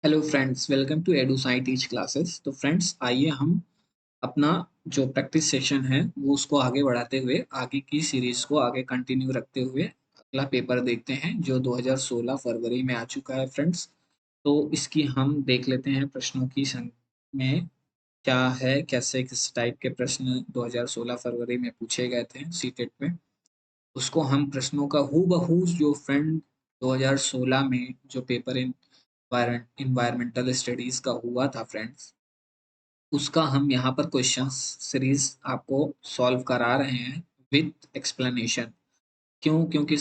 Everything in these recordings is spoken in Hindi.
Hello friends, welcome to edu Sai teach classes. तो फ्रेंड्स, आइए हम अपना जो प्रैक्टिस सेशन है वो उसको आगे बढ़ाते हुए आगे की सीरीज को आगे कंटिन्यू रखते हुए अगला पेपर देखते हैं जो 2016 फरवरी में आ चुका है फ्रेंड्स। तो इसकी हम देख लेते हैं प्रश्नों की में क्या है, कैसे किस टाइप के प्रश्न 2016 फरवरी में पूछे गए थे सीटेट में। उसको हम प्रश्नों का हू बहू जो फ्रेंड 2016 में जो पेपर इन इन्वायरमेंटल स्टडीज का हुआ था फ्रेंड्स, उसका हम यहाँ पर क्वेश्चन सीरीज आपको सॉल्व करा रहे हैं विद एक्सप्लेनेशन। क्यों? क्योंकि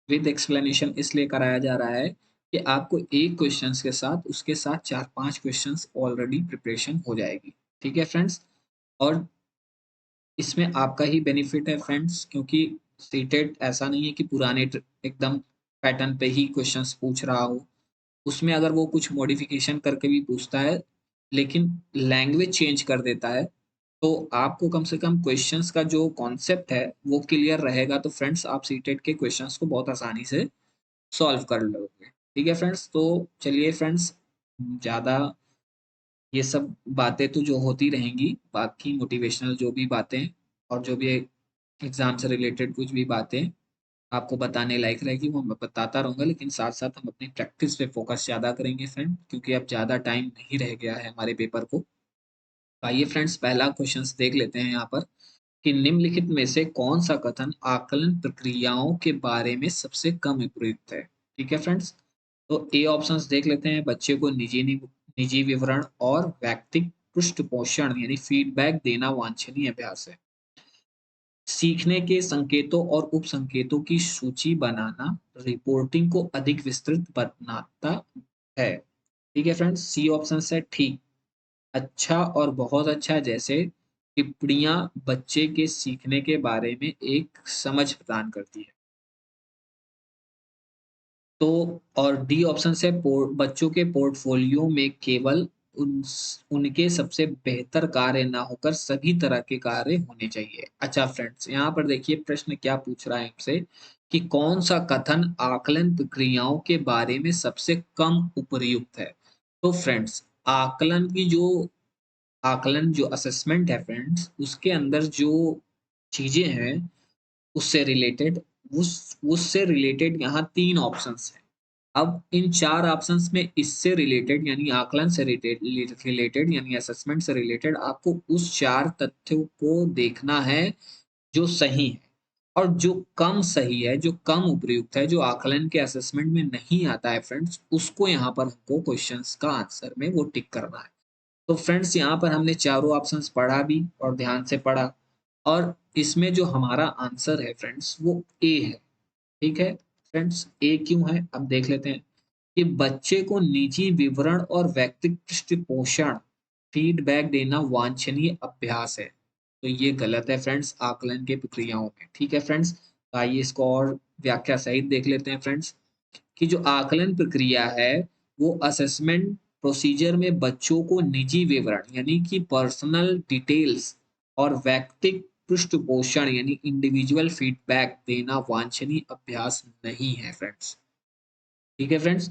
विद एक्सप्लेनेशन इसलिए कराया जा रहा है कि आपको एक क्वेश्चंस के साथ उसके साथ चार पांच क्वेश्चंस ऑलरेडी प्रिपरेशन हो जाएगी। ठीक है फ्रेंड्स। और इसमें आपका ही बेनिफिट है फ्रेंड्स, क्योंकि सीटेट ऐसा नहीं है कि पुराने एकदम पैटर्न पे ही क्वेश्चंस पूछ रहा हो। उसमें अगर वो कुछ मॉडिफिकेशन करके भी पूछता है लेकिन लैंग्वेज चेंज कर देता है, तो आपको कम से कम क्वेश्चंस का जो कॉन्सेप्ट है वो क्लियर रहेगा, तो फ्रेंड्स आप सीटेट के क्वेश्चंस को बहुत आसानी से सॉल्व कर लोगे। ठीक है फ्रेंड्स। तो चलिए फ्रेंड्स, ज़्यादा ये सब बातें तो जो होती रहेंगी, बाकी मोटिवेशनल जो भी बातें और जो भी एग्जाम से रिलेटेड कुछ भी बातें आपको बताने लायक रहेगी वो मैं बताता रहूंगा, लेकिन साथ साथ हम अपनी प्रैक्टिस पे फोकस ज्यादा करेंगे फ्रेंड, क्योंकि अब ज्यादा टाइम नहीं रह गया है हमारे पेपर को। आइए फ्रेंड्स, पहला क्वेश्चन देख लेते हैं यहाँ पर कि निम्नलिखित में से कौन सा कथन आकलन प्रक्रियाओं के बारे में सबसे कम उपयुक्त है। ठीक है फ्रेंड्स। तो ए ऑप्शंस देख लेते हैं। बच्चे को निजी विवरण और व्यक्तिगत पृष्ठपोषण यानी फीडबैक देना वांछनीय अभ्यास है। सीखने के संकेतों और उपसंकेतों की सूची बनाना रिपोर्टिंग को अधिक विस्तृत बनाता है। ठीक है फ्रेंड्स। सी ऑप्शन है ठीक, अच्छा और बहुत अच्छा जैसे टिप्पणियां बच्चे के सीखने के बारे में एक समझ प्रदान करती है। तो और डी ऑप्शन से बच्चों के पोर्टफोलियो में केवल उन उनके सबसे बेहतर कार्य ना होकर सभी तरह के कार्य होने चाहिए। अच्छा फ्रेंड्स, यहाँ पर देखिए प्रश्न क्या पूछ रहा है हमसे कि कौन सा कथन आकलन प्रक्रियाओं के बारे में सबसे कम उपयुक्त है। तो फ्रेंड्स, आकलन जो असेसमेंट है फ्रेंड्स, उसके अंदर जो चीजें हैं उससे रिलेटेड उससे रिलेटेड यहाँ तीन ऑप्शंस हैं। अब इन चार ऑप्शंस में इससे रिलेटेड यानी आकलन से रिलेटेड यानी असेसमेंट से रिलेटेड आपको उस चार तथ्यों को देखना है जो सही है, और जो कम सही है, जो कम उपयुक्त है, जो आकलन के असेसमेंट में नहीं आता है फ्रेंड्स, उसको यहाँ पर हमको क्वेश्चंस का आंसर में वो टिक करना है। तो फ्रेंड्स, यहाँ पर हमने चारों ऑप्शंस पढ़ा भी और ध्यान से पढ़ा, और इसमें जो हमारा आंसर है फ्रेंड्स वो ए है। ठीक है फ्रेंड्स, ए क्यों है अब देख लेते हैं कि बच्चे को निजी विवरण और व्यक्तिगत पृष्ठपोषण फीडबैक देना वांछनीय अभ्यास है। तो ये गलत है फ्रेंड्स आकलन के प्रक्रियाओं में। ठीक है फ्रेंड्स, तो आइए इसको और व्याख्या सहित देख लेते हैं फ्रेंड्स कि जो आकलन प्रक्रिया है वो असेसमेंट प्रोसीजर में बच्चों को निजी विवरण यानी कि पर्सनल डिटेल्स और व्यक्तिगत पृष्ठपोषण यानी इंडिविजुअल फीडबैक देना वांछनीय अभ्यास नहीं है फ्रेंड्स। ठीक है फ्रेंड्स,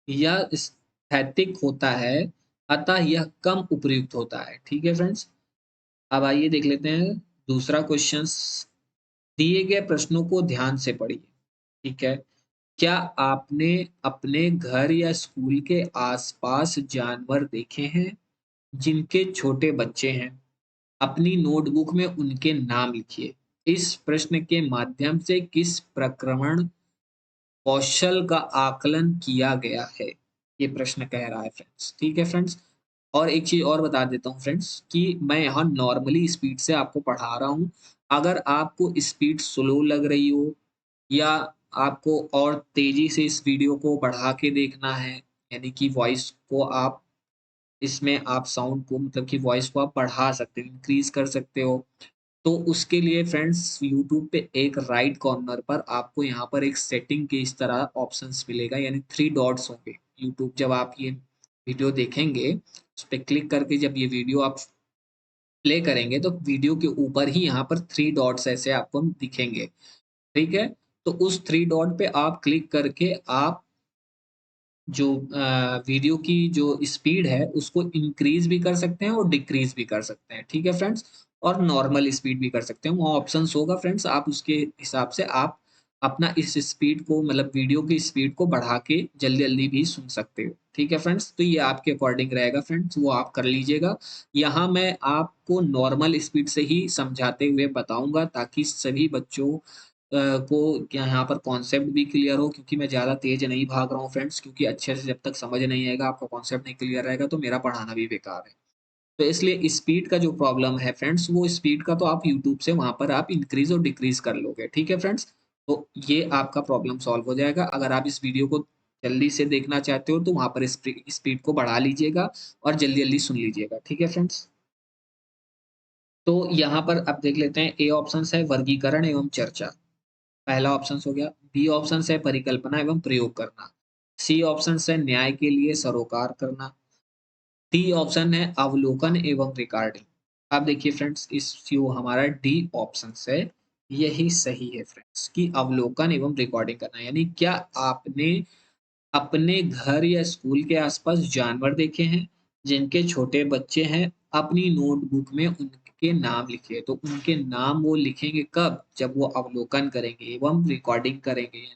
यह स्थैतिक होता है, अतः यह कम उपयुक्त होता है। ठीक है फ्रेंड्स। अब आइए देख लेते हैं दूसरा क्वेश्चन। दिए गए प्रश्नों को ध्यान से पढ़िए। ठीक है। क्या आपने अपने घर या स्कूल के आसपास जानवर देखे हैं जिनके छोटे बच्चे हैं? अपनी नोटबुक में उनके नाम लिखिए। इस प्रश्न के माध्यम से किस प्रक्रमण कौशल का आकलन किया गया है, ये प्रश्न कह रहा है फ्रेंड्स। ठीक है फ्रेंड्स। और एक चीज और बता देता हूँ फ्रेंड्स कि मैं यहाँ नॉर्मली स्पीड से आपको पढ़ा रहा हूँ। अगर आपको स्पीड स्लो लग रही हो या आपको और तेजी से इस वीडियो को बढ़ा के देखना है, यानी कि वॉइस को आप इसमें आप साउंड को मतलब कि वॉइस को आप बढ़ा सकते हो, इंक्रीज कर सकते हो। तो उसके लिए फ्रेंड्स यूट्यूब पे एक राइट कॉर्नर पर आपको यहाँ पर एक सेटिंग के इस तरह ऑप्शंस मिलेगा, यानी थ्री डॉट्स होंगे। यूट्यूब जब आप ये वीडियो देखेंगे उस पर क्लिक करके जब ये वीडियो आप प्ले करेंगे तो वीडियो के ऊपर ही यहाँ पर थ्री डॉट्स ऐसे आपको दिखेंगे। ठीक है। तो उस थ्री डॉट पे आप क्लिक करके आप जो वीडियो की जो स्पीड है उसको इंक्रीज भी कर सकते हैं और डिक्रीज भी कर सकते हैं, ठीक है फ्रेंड्स। और नॉर्मल स्पीड भी कर सकते हैं, वहाँ ऑप्शंस होगा फ्रेंड्स, आप उसके हिसाब से आप अपना इस स्पीड को मतलब वीडियो की स्पीड को बढ़ा के जल्दी जल्दी भी सुन सकते हो, ठीक है फ्रेंड्स। तो ये आपके अकॉर्डिंग रहेगा फ्रेंड्स, वो आप कर लीजिएगा। यहाँ मैं आपको नॉर्मल स्पीड से ही समझाते हुए बताऊंगा ताकि सभी बच्चों को क्या यहाँ पर कॉन्सेप्ट भी क्लियर हो, क्योंकि मैं ज़्यादा तेज नहीं भाग रहा हूँ फ्रेंड्स, क्योंकि अच्छे से जब तक समझ नहीं आएगा, आपका कॉन्सेप्ट नहीं क्लियर रहेगा तो मेरा पढ़ाना भी बेकार है। तो इसलिए स्पीड का जो प्रॉब्लम है फ्रेंड्स, वो स्पीड का तो आप यूट्यूब से वहाँ पर आप इंक्रीज और डिक्रीज कर लोगे, ठीक है फ्रेंड्स। तो ये आपका प्रॉब्लम सॉल्व हो जाएगा। अगर आप इस वीडियो को जल्दी से देखना चाहते हो तो वहाँ पर स्पीड को बढ़ा लीजिएगा और जल्दी जल्दी सुन लीजिएगा, ठीक है फ्रेंड्स। तो यहाँ पर अब देख लेते हैं, ए ऑप्शन है वर्गीकरण एवं चर्चा, पहला ऑप्शन हो गया। बी ऑप्शन है परिकल्पना एवं प्रयोग करना। सी ऑप्शन है न्याय के लिए सरोकार करना। डी ऑप्शन है अवलोकन एवं रिकॉर्डिंग। अब देखिए फ्रेंड्स, इस जो हमारा डी ऑप्शन है यही सही है फ्रेंड्स, कि अवलोकन एवं रिकॉर्डिंग करना, यानी क्या आपने अपने घर या स्कूल के आसपास जानवर देखे हैं जिनके छोटे बच्चे हैं, अपनी नोटबुक में उनके नाम लिखिए। तो उनके नाम वो लिखेंगे कब, जब वो अवलोकन करेंगे एवं रिकॉर्डिंग करेंगे।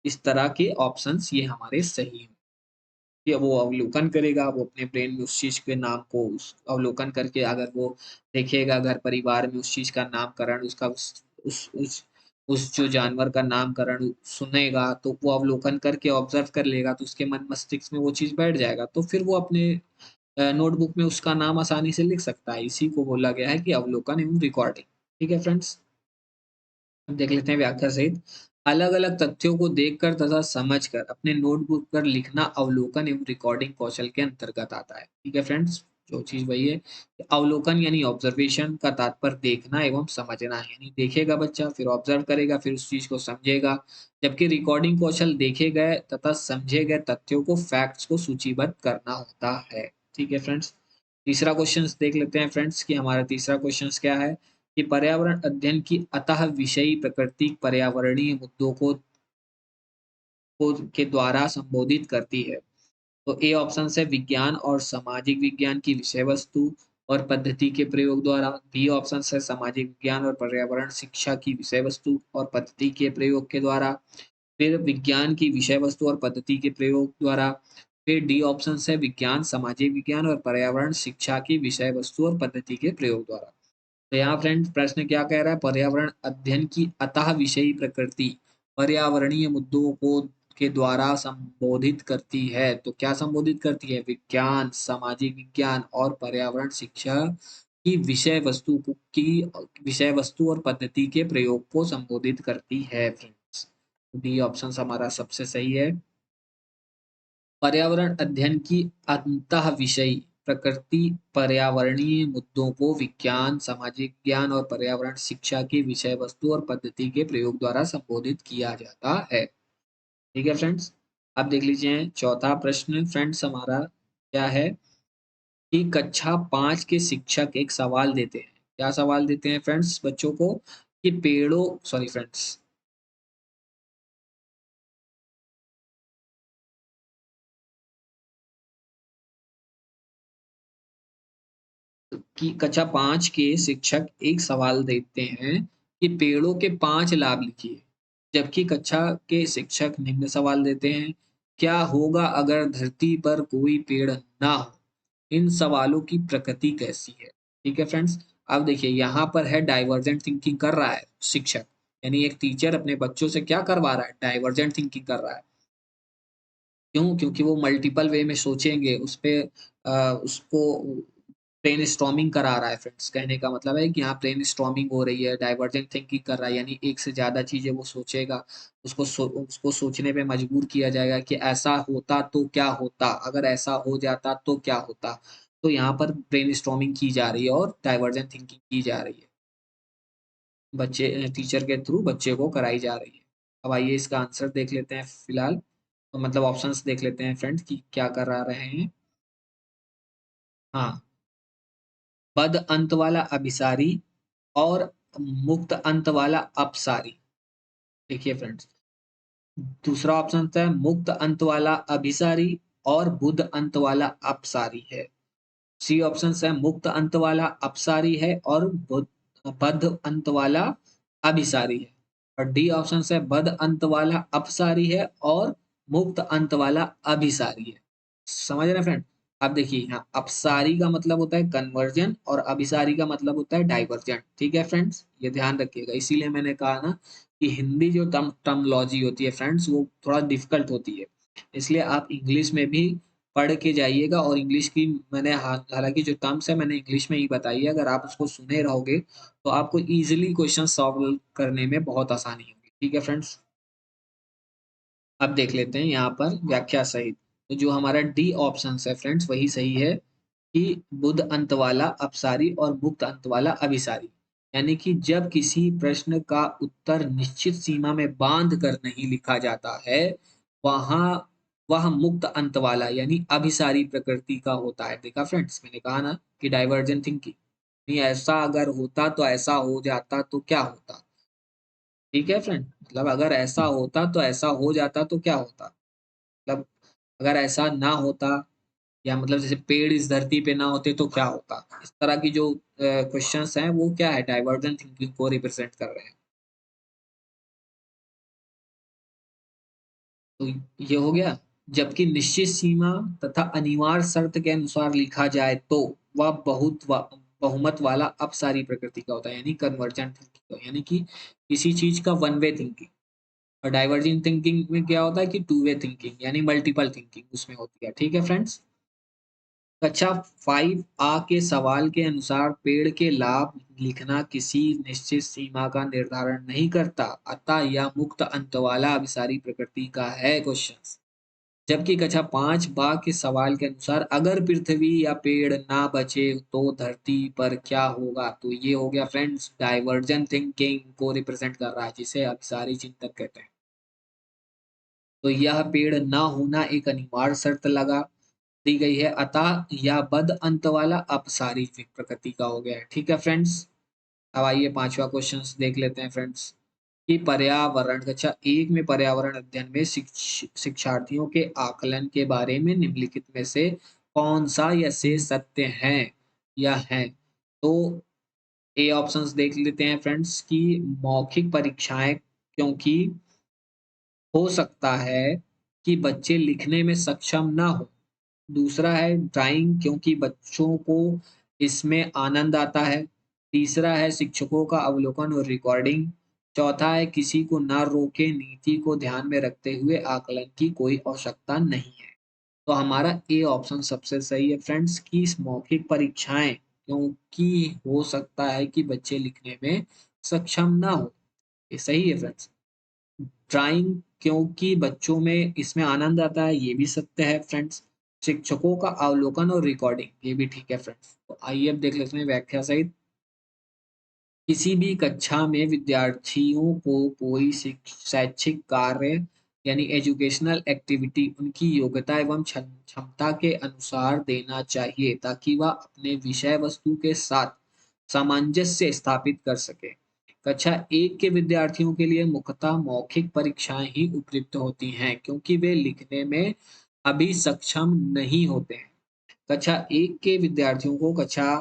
इस तरह के ऑप्शंस ये हमारे सही हैं, कि वो अवलोकन करेगा, वो अपने ब्रेन में उस चीज के नाम को उस अवलोकन करके अगर वो देखेगा घर परिवार में उस चीज का नामकरण, उसका उस जो जानवर का नामकरण सुनेगा, तो वो अवलोकन करके ऑब्जर्व कर लेगा, तो उसके मन मस्तिष्क में वो चीज बैठ जाएगा, तो फिर वो अपने नोटबुक में उसका नाम आसानी से लिख सकता है। इसी को बोला गया है कि अवलोकन एवं रिकॉर्डिंग, ठीक है फ्रेंड्स। अब देख लेते हैं व्याख्या सहित। अलग अलग तथ्यों को देखकर तथा समझकर अपने नोटबुक पर लिखना अवलोकन एवं रिकॉर्डिंग कौशल के अंतर्गत आता है, ठीक है फ्रेंड्स। जो चीज वही है कि अवलोकन यानी ऑब्जर्वेशन का तात्पर्य देखना एवं समझना है, यानी देखेगा बच्चा फिर ऑब्जर्व करेगा फिर उस चीज को समझेगा। जबकि रिकॉर्डिंग कौशल देखे गए तथा समझे गए तथ्यों को फैक्ट्स को सूचीबद्ध करना होता है, ठीक है फ्रेंड्स। तीसरा क्वेश्चन देख लेते हैं फ्रेंड्स, कि हमारा तीसरा क्वेश्चन क्या है, कि पर्यावरण अध्ययन की अतः विषयी प्रकृति पर्यावरणीय मुद्दों को के द्वारा संबोधित करती है। तो ए ऑप्शन है विज्ञान और सामाजिक विज्ञान की विषय वस्तु और पद्धति के प्रयोग द्वारा। बी ऑप्शन है सामाजिक विज्ञान और पर्यावरण शिक्षा की विषय वस्तु और पद्धति के प्रयोग के द्वारा। फिर विज्ञान की विषय वस्तु और पद्धति के प्रयोग द्वारा। फिर डी ऑप्शन है विज्ञान सामाजिक विज्ञान और पर्यावरण शिक्षा की विषय वस्तु और पद्धति के प्रयोग द्वारा। तो यहाँ फ्रेंड्स प्रश्न क्या कह रहा है, पर्यावरण अध्ययन की अतः विषयी प्रकृति पर्यावरणीय मुद्दों को के द्वारा संबोधित करती है। तो क्या संबोधित करती है, विज्ञान सामाजिक विज्ञान और पर्यावरण शिक्षा की विषय वस्तु और पद्धति के प्रयोग को संबोधित करती है फ्रेंड्स। डी ऑप्शन हमारा सबसे सही है। पर्यावरण अध्ययन की अंतः विषय प्रकृति पर्यावरणीय मुद्दों को विज्ञान सामाजिक विज्ञान और पर्यावरण शिक्षा की विषय वस्तु और पद्धति के प्रयोग द्वारा संबोधित किया जाता है, ठीक है फ्रेंड्स। अब देख लीजिए चौथा प्रश्न फ्रेंड्स हमारा क्या है, कि कक्षा 5 के शिक्षक एक सवाल देते हैं। क्या सवाल देते हैं फ्रेंड्स बच्चों को, कि पेड़ों सॉरी फ्रेंड्स, कि कक्षा 5 के शिक्षक एक सवाल देते हैं कि पेड़ों के 5 लाभ लिखिए। जबकि कक्षा के शिक्षक निम्न सवाल देते हैं, क्या होगा अगर धरती पर कोई पेड़ ना हो। इन सवालों की प्रकृति कैसी है, ठीक है फ्रेंड्स। अब देखिए यहाँ पर है डाइवर्जेंट थिंकिंग कर रहा है शिक्षक, यानी एक टीचर अपने बच्चों से क्या करवा रहा है, डाइवर्जेंट थिंकिंग कर रहा है। क्यों? क्योंकि वो मल्टीपल वे में सोचेंगे, उसको ब्रेन स्टॉर्मिंग करा रहा है फ्रेंड्स। कहने का मतलब है कि यहाँ ब्रेन स्टॉर्मिंग हो रही है, डाइवर्जेंट थिंकिंग कर रहा है, यानी एक से ज़्यादा चीज़ें वो सोचेगा, उसको सोचने पे मजबूर किया जाएगा कि ऐसा होता तो क्या होता, अगर ऐसा हो जाता तो क्या होता। तो यहाँ पर ब्रेन स्टॉर्मिंग की जा रही है और डाइवर्जेंट थिंकिंग की जा रही है, बच्चे टीचर के थ्रू बच्चे को कराई जा रही है। अब आइए इसका आंसर देख लेते हैं फिलहाल, तो मतलब ऑप्शंस देख लेते हैं फ्रेंड्स कि क्या करा रहे हैं। हाँ, पद अंत वाला अभिसारी और मुक्त अंत वाला अपसारी। देखिए फ्रेंड्स, दूसरा ऑप्शन है मुक्त अंत वाला अभिसारी और बुध अंत वाला अपसारी है। सी ऑप्शन है मुक्त अंत वाला अपसारी है और बद्ध अंत वाला अभिसारी है। और डी ऑप्शन है बद्ध अंत वाला अपसारी है और मुक्त अंत वाला अभिसारी है। समझ रहे हैं फ्रेंड? अब देखिए यहाँ अपसारी का मतलब होता है कन्वर्जन और अभिसारी का मतलब होता है डाइवर्जन। ठीक है फ्रेंड्स, ये ध्यान रखिएगा। इसीलिए मैंने कहा ना कि हिंदी जो टर्मोलॉजी होती है फ्रेंड्स वो थोड़ा डिफिकल्ट होती है, इसलिए आप इंग्लिश में भी पढ़ के जाइएगा। और इंग्लिश की मैंने हालांकि जो टर्म्स है मैंने इंग्लिश में ही बताई है, अगर आप उसको सुने रहोगे तो आपको इजीली क्वेश्चन सॉल्व करने में बहुत आसानी होगी। ठीक है फ्रेंड्स, अब देख लेते हैं यहाँ पर व्याख्या सहित। तो जो हमारा डी ऑप्शन है फ्रेंड्स वही सही है कि बुध अंत वाला अपसारी और मुक्त अंत वाला अभिसारी। यानी कि जब किसी प्रश्न का उत्तर निश्चित सीमा में बांध कर नहीं लिखा जाता है, वहां वह मुक्त अंत वाला यानी अभिसारी प्रकृति का होता है। देखा फ्रेंड्स, मैंने कहा ना कि डाइवर्जेंट थिंकिंग, नहीं ऐसा अगर होता तो ऐसा हो जाता तो क्या होता। ठीक है फ्रेंड, मतलब अगर ऐसा होता तो ऐसा हो जाता तो क्या होता, मतलब अगर ऐसा ना होता या मतलब जैसे पेड़ इस धरती पे ना होते तो क्या होता, इस तरह की जो क्वेश्चंस हैं वो क्या है, डाइवर्जेंट थिंकिंग को रिप्रेजेंट कर रहे हैं। तो ये हो गया। जबकि निश्चित सीमा तथा अनिवार्य शर्त के अनुसार लिखा जाए तो वह बहुमत वाला अपसारी प्रकृति का होता है, यानी कन्वर्जेंट थिंकिंग, यानी कि किसी चीज का वन वे थिंकिंग। और डाइवर्जेंट थिंकिंग में क्या होता है कि टू वे थिंकिंग यानी मल्टीपल थिंकिंग उसमें होती है। ठीक है फ्रेंड्स, कक्षा 5A के सवाल के अनुसार पेड़ के लाभ लिखना किसी निश्चित सीमा का निर्धारण नहीं करता, अतः यह मुक्त अंत वाला अभिसारी प्रकृति का है क्वेश्चन। जबकि कक्षा 5 के सवाल के अनुसार अगर पृथ्वी या पेड़ ना बचे तो धरती पर क्या होगा, तो ये हो गया फ्रेंड्स डाइवर्जेंट थिंकिंग को रिप्रेजेंट कर रहा है, जिसे अभिसारी चिंतन कहते हैं। तो यह पेड़ ना होना एक अनिवार्य शर्त लगा दी गई है, अतः यह बद अंत वाला अपसारी प्रकृति का हो गया है। ठीक है फ्रेंड्स, अब आइए पांचवा क्वेश्चन देख लेते हैं फ्रेंड्स कि पर्यावरण कक्षा 1 में पर्यावरण अध्ययन में शिक्षार्थियों के आकलन के बारे में निम्नलिखित में से कौन सा या से सत्य है या है। तो ए ऑप्शंस देख लेते हैं फ्रेंड्स कि मौखिक परीक्षाएं क्योंकि हो सकता है कि बच्चे लिखने में सक्षम ना हो। दूसरा है ड्राइंग क्योंकि बच्चों को इसमें आनंद आता है। तीसरा है शिक्षकों का अवलोकन और रिकॉर्डिंग। चौथा है किसी को ना रोके, नीति को ध्यान में रखते हुए आकलन की कोई आवश्यकता नहीं है। तो हमारा ए ऑप्शन सबसे सही है फ्रेंड्स कि इस मौखिक परीक्षाएं क्योंकि हो सकता है कि बच्चे लिखने में सक्षम ना हो, ये सही है फ्रेंड्स। ड्राइंग क्योंकि बच्चों में इसमें आनंद आता है, ये भी सत्य है फ्रेंड्स। शिक्षकों का अवलोकन और रिकॉर्डिंग, ये भी ठीक है फ्रेंड्स। तो आइए अब देख लेते हैं व्याख्या सहित। किसी भी कक्षा में विद्यार्थियों को कोई शैक्षिक कार्य यानी एजुकेशनल एक्टिविटी उनकी योग्यता एवं क्षमता के अनुसार देना चाहिए ताकि वह अपने विषय वस्तु के साथ सामंजस्य स्थापित कर सके। कक्षा 1 के विद्यार्थियों के लिए मुख्यतः मौखिक परीक्षाएं ही उपयुक्त होती हैं क्योंकि वे लिखने में अभी सक्षम नहीं होते हैं। कक्षा 1 के विद्यार्थियों को कक्षा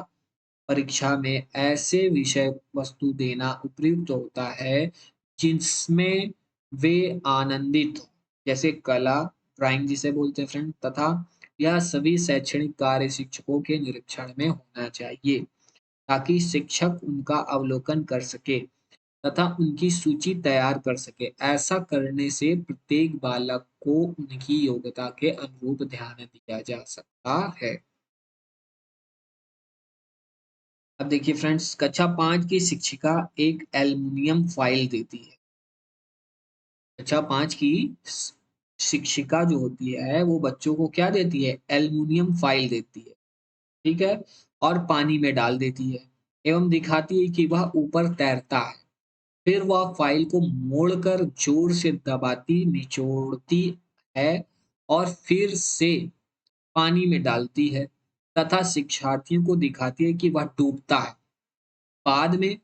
परीक्षा में ऐसे विषय वस्तु देना उपयुक्त होता है जिसमें वे आनंदित हो, जैसे कला, ड्राइंग जिसे बोलते हैं फ्रेंड, तथा यह सभी शैक्षणिक कार्य शिक्षकों के निरीक्षण में होना चाहिए ताकि शिक्षक उनका अवलोकन कर सके तथा उनकी सूची तैयार कर सके। ऐसा करने से प्रत्येक बालक को उनकी योग्यता के अनुरूप ध्यान दिया जा सकता है। अब देखिए फ्रेंड्स, कक्षा 5 की शिक्षिका एक एल्युमिनियम फाइल देती है। कक्षा 5 की शिक्षिका जो होती है वो बच्चों को क्या देती है, एल्युमिनियम फाइल देती है। ठीक है, और पानी में डाल देती है एवं दिखाती है कि वह ऊपर तैरता है। फिर वह फाइल को मोड़कर जोर से दबाती निचोड़ती है और फिर से पानी में डालती है तथा शिक्षार्थियों को दिखाती है कि वह डूबता है। बाद में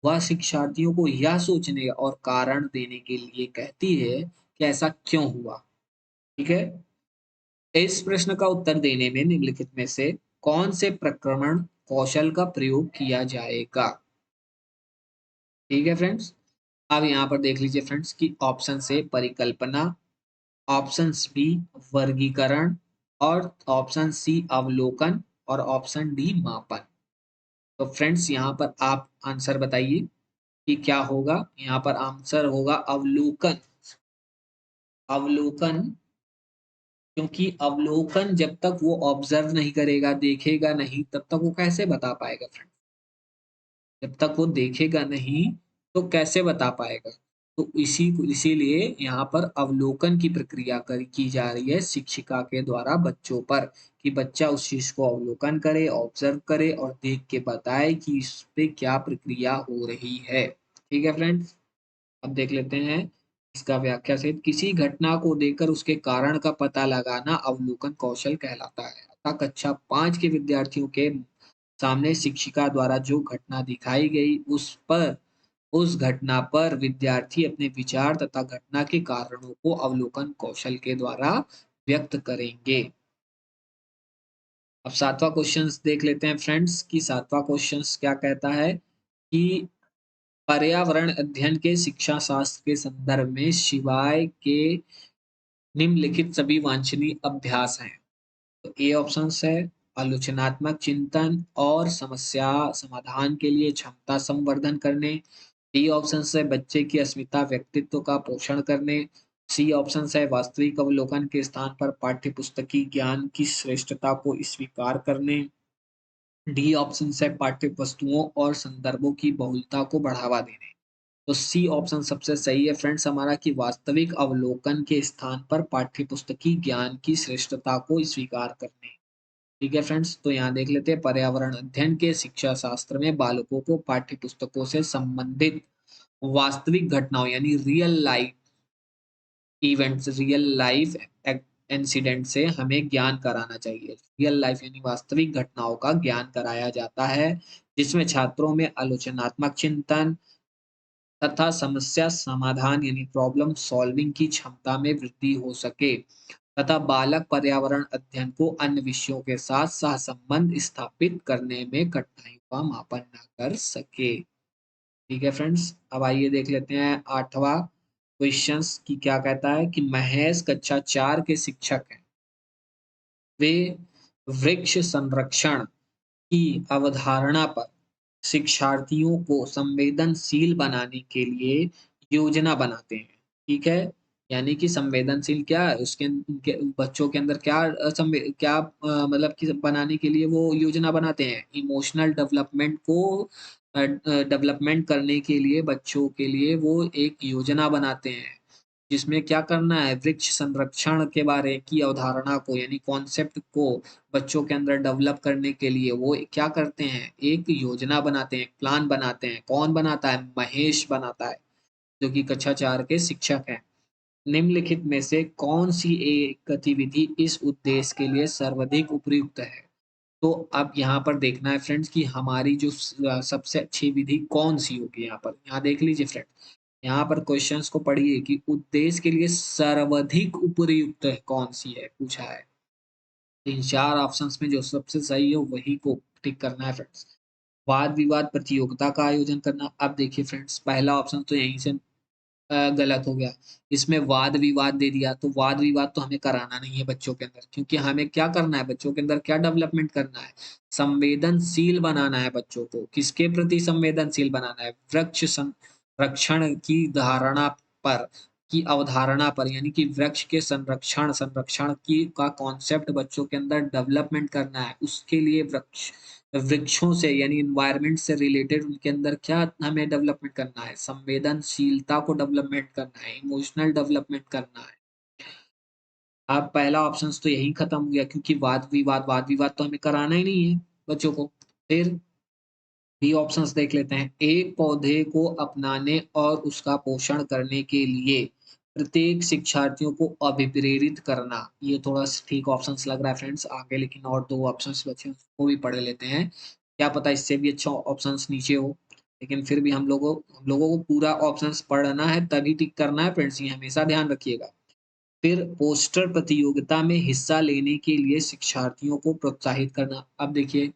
वह शिक्षार्थियों को यह सोचने और कारण देने के लिए कहती है कि ऐसा क्यों हुआ? ठीक है? इस प्रश्न का उत्तर देने में निम्नलिखित में से कौन से प्रक्रमण कौशल का प्रयोग किया जाएगा? ठीक है फ्रेंड्स? अब यहाँ पर देख लीजिए फ्रेंड्स कि ऑप्शन ए परिकल्पना, ऑप्शन बी वर्गीकरण और ऑप्शन सी अवलोकन और ऑप्शन डी मापन। तो फ्रेंड्स यहाँ पर आप आंसर बताइए कि क्या होगा? यहाँ पर आंसर होगा अवलोकन। अवलोकन, क्योंकि अवलोकन जब तक वो ऑब्जर्व नहीं करेगा, देखेगा नहीं, तब तक वो कैसे बता पाएगा फ्रेंड? जब तक वो देखेगा नहीं तो कैसे बता पाएगा? तो इसीलिए यहाँ पर अवलोकन की प्रक्रिया की जा रही है शिक्षिका के द्वारा बच्चों पर, कि बच्चा उस चीज को अवलोकन करे, ऑब्जर्व करे और देख के बताए कि इस पे क्या प्रक्रिया हो रही है। ठीक है फ्रेंड्स? अब देख लेते हैं इसका व्याख्या सहित। किसी घटना को देखकर उसके कारण का पता लगाना अवलोकन कौशल कहलाता है। अतः कक्षा 5 के विद्यार्थियों के सामने शिक्षिका द्वारा जो घटना दिखाई गई उस घटना पर विद्यार्थी अपने विचार तथा घटना के कारणों को अवलोकन कौशल के द्वारा व्यक्त करेंगे। अब सातवां क्वेश्चन देख लेते हैं फ्रेंड्स कि सातवां क्वेश्चन क्या कहता है कि पर्यावरण अध्ययन के शिक्षा शास्त्र के संदर्भ में शिवाय के निम्नलिखित सभी वांछनीय अभ्यास हैं। तो ए ऑप्शन है आलोचनात्मक चिंतन और समस्या समाधान के लिए क्षमता संवर्धन करने। डी ऑप्शन है बच्चे की अस्मिता व्यक्तित्व का पोषण करने। सी ऑप्शन है वास्तविक अवलोकन के स्थान पर पाठ्यपुस्तकी ज्ञान की श्रेष्ठता को स्वीकार करने। डी ऑप्शन है पाठ्य वस्तुओं और संदर्भों की बहुलता को बढ़ावा देने। तो सी ऑप्शन सबसे सही है फ्रेंड्स हमारा, कि वास्तविक अवलोकन के स्थान पर पाठ्यपुस्तकी ज्ञान की श्रेष्ठता को स्वीकार करने। ठीक है फ्रेंड्स, तो यहाँ देख लेते हैं पर्यावरण अध्ययन के शिक्षा शास्त्र में बालकों को पाठ्य पुस्तकों से संबंधित वास्तविक घटनाओं यानी real life events, real life incident से हमें ज्ञान कराना चाहिए। रियल लाइफ यानी वास्तविक घटनाओं का ज्ञान कराया जाता है, जिसमें छात्रों में आलोचनात्मक चिंतन तथा समस्या समाधान यानी प्रॉब्लम सॉल्विंग की क्षमता में वृद्धि हो सके तथा बालक पर्यावरण अध्ययन को अन्य विषयों के साथ सहसंबंध स्थापित करने में कठिनाइयों का मापन न कर सके। ठीक है फ्रेंड्स, अब आइए देख लेते हैं आठवां क्वेश्चंस की क्या कहता है कि महेश कक्षा 4 के शिक्षक हैं। वे वृक्ष संरक्षण की अवधारणा पर शिक्षार्थियों को संवेदनशील बनाने के लिए योजना बनाते हैं। ठीक है? यानी कि संवेदनशील क्या है उसके बच्चों के अंदर क्या मतलब कि बनाने के लिए वो योजना बनाते हैं, इमोशनल डेवलपमेंट को डेवलपमेंट करने के लिए बच्चों के लिए वो एक योजना बनाते हैं, जिसमें क्या करना है, वृक्ष संरक्षण के बारे की अवधारणा को यानी कॉन्सेप्ट को बच्चों के अंदर डेवलप करने के लिए वो क्या करते हैं, एक योजना बनाते हैं, एक प्लान बनाते हैं। कौन बनाता है? महेश बनाता है, जो कि कक्षा 4 के शिक्षक हैं। निम्नलिखित में से कौन सी एक गतिविधि इस उद्देश्य के लिए सर्वाधिक उपयुक्त है? तो अब यहाँ पर देखना है फ्रेंड्स कि हमारी जो सबसे अच्छी विधि कौन सी होगी। यहाँ पर यहाँ देख लीजिए फ्रेंड, यहाँ पर क्वेश्चंस को पढ़िए कि उद्देश्य के लिए सर्वाधिक उपयुक्त कौन सी है पूछा है। इन चार ऑप्शंस में जो सबसे सही है वही को टिक करना है फ्रेंड्स। वाद विवाद प्रतियोगिता का आयोजन करना। अब देखिए फ्रेंड्स, पहला ऑप्शन तो यहीं से गलत हो गया। इसमें वाद विवाद दे दिया, तो वाद विवाद तो हमें कराना नहीं है बच्चों के अंदर, क्योंकि हमें क्या करना है, बच्चों के अंदर क्या डेवलपमेंट करना है, संवेदनशील बनाना है बच्चों को। किसके प्रति संवेदनशील बनाना है? वृक्ष संरक्षण की धारणा पर, की अवधारणा पर, यानी कि वृक्ष के संरक्षण संरक्षण की का कॉन्सेप्ट बच्चों के अंदर डेवलपमेंट करना है। उसके लिए वृक्षों से यानी इन्वायरमेंट से रिलेटेड उनके अंदर क्या हमें डेवलपमेंट करना है, संवेदनशीलता को डेवलपमेंट करना है, इमोशनल डेवलपमेंट करना है। अब पहला ऑप्शन तो यही खत्म हो गया, क्योंकि वाद विवाद तो हमें कराना ही नहीं है बच्चों को। फिर बी ऑप्शंस देख लेते हैं। एक पौधे को अपनाने और उसका पोषण करने के लिए प्रत्येक शिक्षार्थियों को अभिप्रेरित करना। ये थोड़ा ठीक ऑप्शंस लग रहा है फ्रेंड्स आगे, लेकिन और दो ऑप्शंस बचे उसको भी पढ़ लेते हैं, क्या पता इससे भी अच्छा ऑप्शंस नीचे हो। लेकिन फिर भी हम लोगों को पूरा ऑप्शंस पढ़ना है तभी टिक करना है फ्रेंड्स, ये हमेशा ध्यान रखिएगा। फिर पोस्टर प्रतियोगिता में हिस्सा लेने के लिए शिक्षार्थियों को प्रोत्साहित करना। अब देखिए,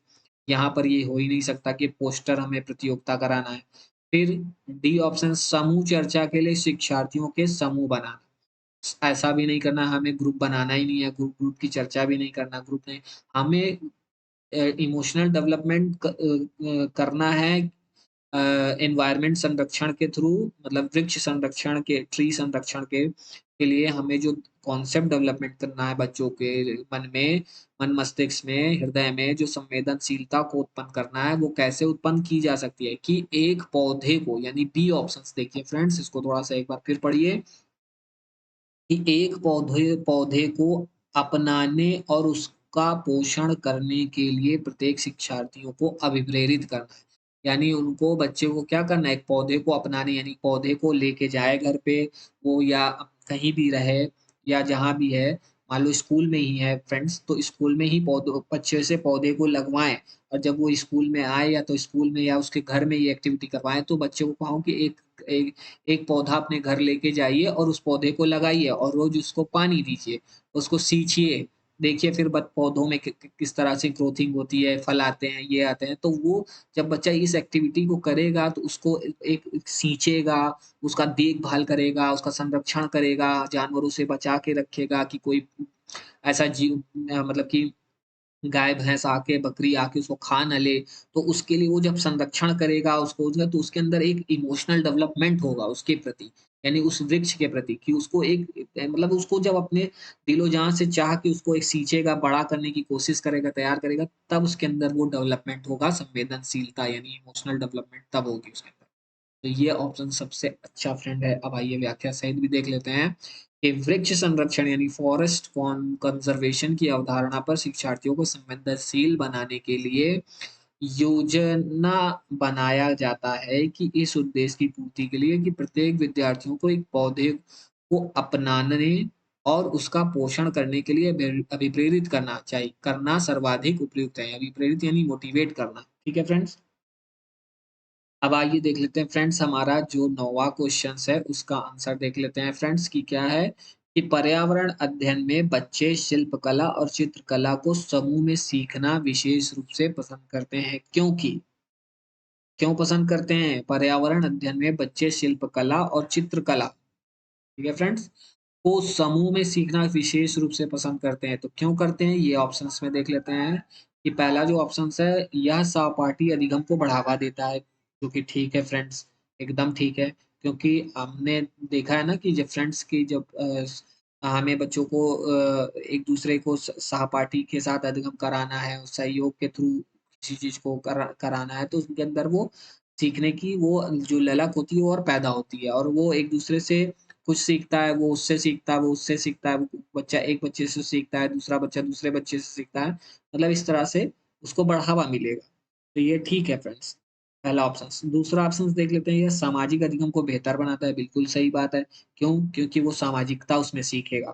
यहाँ पर ये हो ही नहीं सकता कि पोस्टर हमें प्रतियोगिता कराना है। फिर डी ऑप्शन, समूह चर्चा के लिए शिक्षार्थियों के समूह बनाना। ऐसा भी नहीं करना, हमें ग्रुप बनाना ही नहीं है, ग्रुप ग्रुप की चर्चा भी नहीं करना, ग्रुप नहीं। हमें इमोशनल डेवलपमेंट करना है एनवायरनमेंट संरक्षण के थ्रू, मतलब वृक्ष संरक्षण के, ट्री संरक्षण के लिए हमें जो कॉन्सेप्ट डेवलपमेंट करना है बच्चों के मन में, मन मस्तिष्क में, हृदय में जो संवेदनशीलता को उत्पन्न करना है, वो कैसे उत्पन्न की जा सकती है कि एक पौधे को, यानी बी ऑप्शंस देखिए फ्रेंड्स, इसको थोड़ा सा एक बार फिर पढ़िए कि एक पौधे पौधे को अपनाने और उसका पोषण करने के लिए प्रत्येक शिक्षार्थियों को अभिप्रेरित करना है। यानी उनको, बच्चे को क्या करना है, एक पौधे को अपनाने, यानी पौधे को लेके जाए घर पे, वो या कहीं भी रहे या जहाँ भी है, मान लो स्कूल में ही है फ्रेंड्स, तो स्कूल में ही पौधों अच्छे से पौधे को लगवाएं, और जब वो स्कूल में आए या तो स्कूल में या उसके घर में ये एक्टिविटी करवाएं, तो बच्चे को कहूँ कि एक एक पौधा अपने घर लेके जाइए और उस पौधे को लगाइए और रोज उसको पानी दीजिए, उसको सींचिए, देखिए फिर पौधों में किस तरह से ग्रोथिंग होती है, फल आते हैं, ये आते हैं। तो वो जब बच्चा इस एक्टिविटी को करेगा तो उसको एक सींचेगा, उसका देखभाल करेगा, उसका संरक्षण करेगा, जानवरों से बचा के रखेगा कि कोई ऐसा जीव मतलब कि गाय भैंस आके, बकरी आके उसको खा ना ले। तो उसके लिए वो जब संरक्षण करेगा उसको, तो उसके अंदर एक इमोशनल डेवलपमेंट होगा उसके प्रति, यानी उस वृक्ष के प्रति, कि उसको एक मतलब उसको जब अपने दिलो-जान से चाह के उसको एक सींचेगा, बड़ा करने की कोशिश करेगा, तैयार करेगा, तब उसके अंदर वो डेवलपमेंट होगा, संवेदनशीलता यानी इमोशनल डेवलपमेंट तब होगी उसके अंदर। तो ये ऑप्शन सबसे अच्छा फ्रेंड है। अब आइए व्याख्या सहित भी देख लेते हैं कि वृक्ष संरक्षण यानी फॉरेस्ट कंजर्वेशन की अवधारणा पर शिक्षार्थियों को संवेदनशील बनाने के लिए योजना बनाया जाता है कि इस उद्देश्य की पूर्ति के लिए कि प्रत्येक विद्यार्थियों को एक पौधे को अपनाने और उसका पोषण करने के लिए अभिप्रेरित करना चाहिए, करना सर्वाधिक उपयुक्त है। अभिप्रेरित यानी मोटिवेट करना। ठीक है फ्रेंड्स। अब आइए देख लेते हैं फ्रेंड्स, हमारा जो 9वां क्वेश्चन है उसका आंसर देख लेते हैं फ्रेंड्स, कि क्या है कि पर्यावरण अध्ययन में बच्चे शिल्पकला और चित्रकला को समूह में सीखना विशेष रूप से पसंद करते हैं, क्योंकि क्यों पसंद करते हैं पर्यावरण अध्ययन में बच्चे शिल्पकला और चित्रकला, ठीक है फ्रेंड्स, को समूह में सीखना विशेष रूप से पसंद करते हैं। तो क्यों करते हैं, ये ऑप्शंस में देख लेते हैं कि पहला जो ऑप्शंस है, यह सहपाठी अधिगम को बढ़ावा देता है, जो कि ठीक है फ्रेंड्स, एकदम ठीक है। क्योंकि हमने देखा है ना कि जब फ्रेंड्स की जब हमें बच्चों को एक दूसरे को सहपाठी के साथ अधिगम कराना है, सहयोग के थ्रू किसी चीज को कराना है, तो उसके अंदर वो सीखने की वो जो ललक होती है वो और पैदा होती है, और वो एक दूसरे से कुछ सीखता है, वो उससे सीखता है, वो उससे सीखता है, वो बच्चा एक बच्चे से सीखता है, दूसरा बच्चा दूसरे बच्चे से सीखता है, मतलब इस तरह से उसको बढ़ावा मिलेगा। तो ये ठीक है फ्रेंड्स, पहला ऑप्शन। दूसरा ऑप्शन देख लेते हैं, ये सामाजिक अधिगम को बेहतर बनाता है, बिल्कुल सही बात है। क्यों? क्योंकि वो सामाजिकता उसमें सीखेगा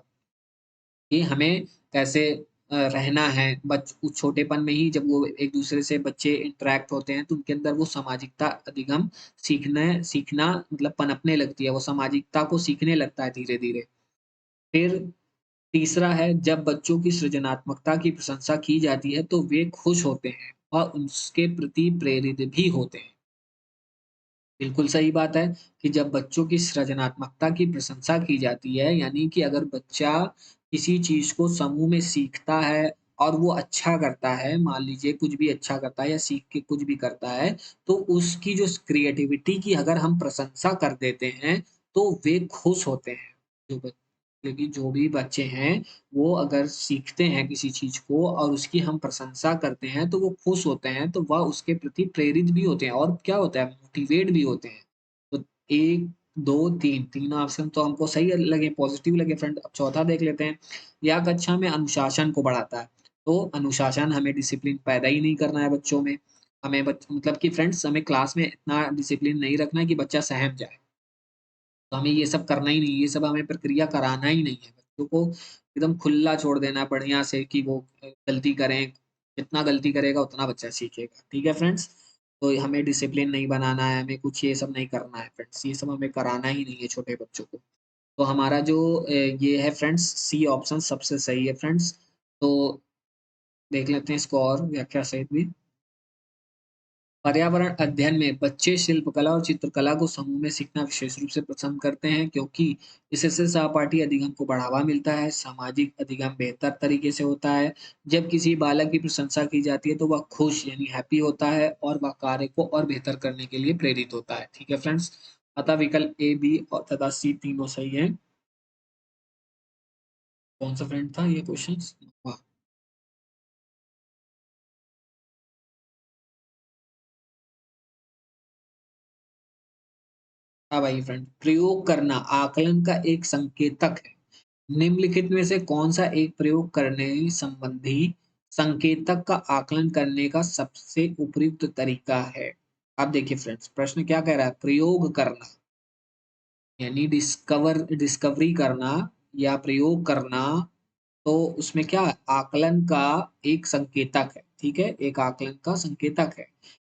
कि हमें कैसे रहना है। उस छोटेपन में ही जब वो एक दूसरे से बच्चे इंटरेक्ट होते हैं तो उनके अंदर वो सामाजिकता अधिगम सीखना मतलब पनपने लगती है, वो सामाजिकता को सीखने लगता है धीरे धीरे। फिर तीसरा है, जब बच्चों की सृजनात्मकता की प्रशंसा की जाती है तो वे खुश होते हैं और उसके प्रति प्रेरित भी होते हैं। बिल्कुल सही बात है कि जब बच्चों की सृजनात्मकता की प्रशंसा की जाती है, यानी कि अगर बच्चा किसी चीज को समूह में सीखता है और वो अच्छा करता है, मान लीजिए कुछ भी अच्छा करता है या सीख के कुछ भी करता है, तो उसकी जो क्रिएटिविटी की अगर हम प्रशंसा कर देते हैं तो वे खुश होते हैं। जो बच- क्योंकि जो भी बच्चे हैं वो अगर सीखते हैं किसी चीज को और उसकी हम प्रशंसा करते हैं तो वो खुश होते हैं, तो वह उसके प्रति प्रेरित भी होते हैं और क्या होता है, मोटिवेट भी होते हैं। तो एक, दो, तीन, तीन ऑप्शन तो हमको सही लगे, पॉजिटिव लगे फ्रेंड। अब चौथा देख लेते हैं, यह कक्षा में अनुशासन को बढ़ाता है। तो अनुशासन, हमें डिसिप्लिन पैदा ही नहीं करना है बच्चों में। हमें मतलब कि फ्रेंड्स, हमें क्लास में इतना डिसिप्लिन नहीं रखना है कि बच्चा सहम जाए। तो हमें ये सब करना ही नहीं, ये सब हमें प्रक्रिया कराना ही नहीं है। बच्चों को एकदम खुला छोड़ देना है बढ़िया से कि वो गलती करें, जितना गलती करेगा उतना बच्चा सीखेगा। ठीक है फ्रेंड्स? तो हमें डिसिप्लिन नहीं बनाना है, हमें कुछ ये सब नहीं करना है फ्रेंड्स, ये सब हमें कराना ही नहीं है छोटे बच्चों को। तो हमारा जो ये है फ्रेंड्स, सी ऑप्शन सबसे सही है फ्रेंड्स। तो देख लेते हैं इसको और व्याख्या सहित भी। पर्यावरण अध्ययन में बच्चे शिल्पकला और चित्रकला को समूह में सीखना विशेष रूप से पसंद करते हैं, क्योंकि इससे सहपाठी अधिगम को बढ़ावा मिलता है, सामाजिक अधिगम बेहतर तरीके से होता है। जब किसी बालक की प्रशंसा की जाती है तो वह खुश यानी हैप्पी होता है और वह कार्य को और बेहतर करने के लिए प्रेरित होता है। ठीक है फ्रेंड्स, अतः विकल्प ए, बी और तथा सी तीनों सही है। कौन सा फ्रेंड था ये क्वेश्चन? हाँ भाई फ्रेंड, प्रयोग करना आकलन का एक संकेतक है। निम्नलिखित में से कौन सा एक प्रयोग करने संबंधी संकेतक का आकलन करने का सबसे उपयुक्त तरीका है? आप देखिए फ्रेंड्स, प्रश्न क्या कह रहा है? प्रयोग करना यानी डिस्कवरी करना या प्रयोग करना, तो उसमें क्या है? आकलन का एक संकेतक है। ठीक है, एक आकलन का संकेतक है।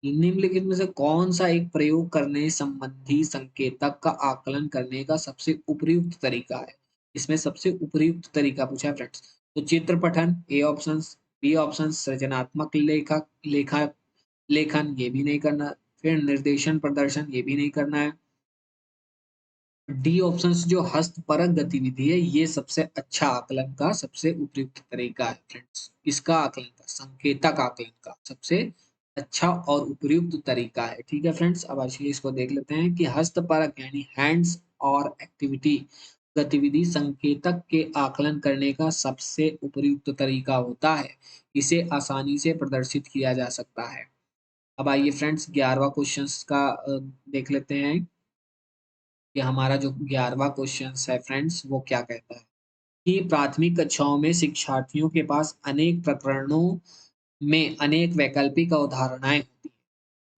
निम्नलिखित में से कौन सा एक प्रयोग करने संबंधी संकेतक का आकलन करने का सबसे उपयुक्त तरीका है? इसमें सबसे उपयुक्त तरीका पूछा है फ्रेंड्स। तो चित्र पठन ए ऑप्शन, बी ऑप्शन सृजनात्मक लेखा लेखन, ये भी नहीं करना। फिर निर्देशन प्रदर्शन, ये भी नहीं करना है। डी ऑप्शंस जो हस्तपरक गतिविधि है, ये सबसे अच्छा आकलन का सबसे उपयुक्त तरीका है फ्रेंड्स। इसका आकलन का संकेतक आकलन का सबसे अच्छा और उपयुक्त तरीका है। ठीक है फ्रेंड्स, अब आइए इसको देख लेते हैं कि हस्तपरक यानी हैंड्स और एक्टिविटी गतिविधि संकेतक के आकलन करने का सबसे उपयुक्त तरीका होता है। इसे आसानी से प्रदर्शित किया जा सकता है। अब आइए फ्रेंड्स 11वां क्वेश्चन का देख लेते हैं कि हमारा जो 11वां क्वेश्चन है फ्रेंड्स वो क्या कहता है कि प्राथमिक कक्षाओं में शिक्षार्थियों के पास अनेक प्रकरणों में अनेक वैकल्पिक अवधारणाएं होती हैं,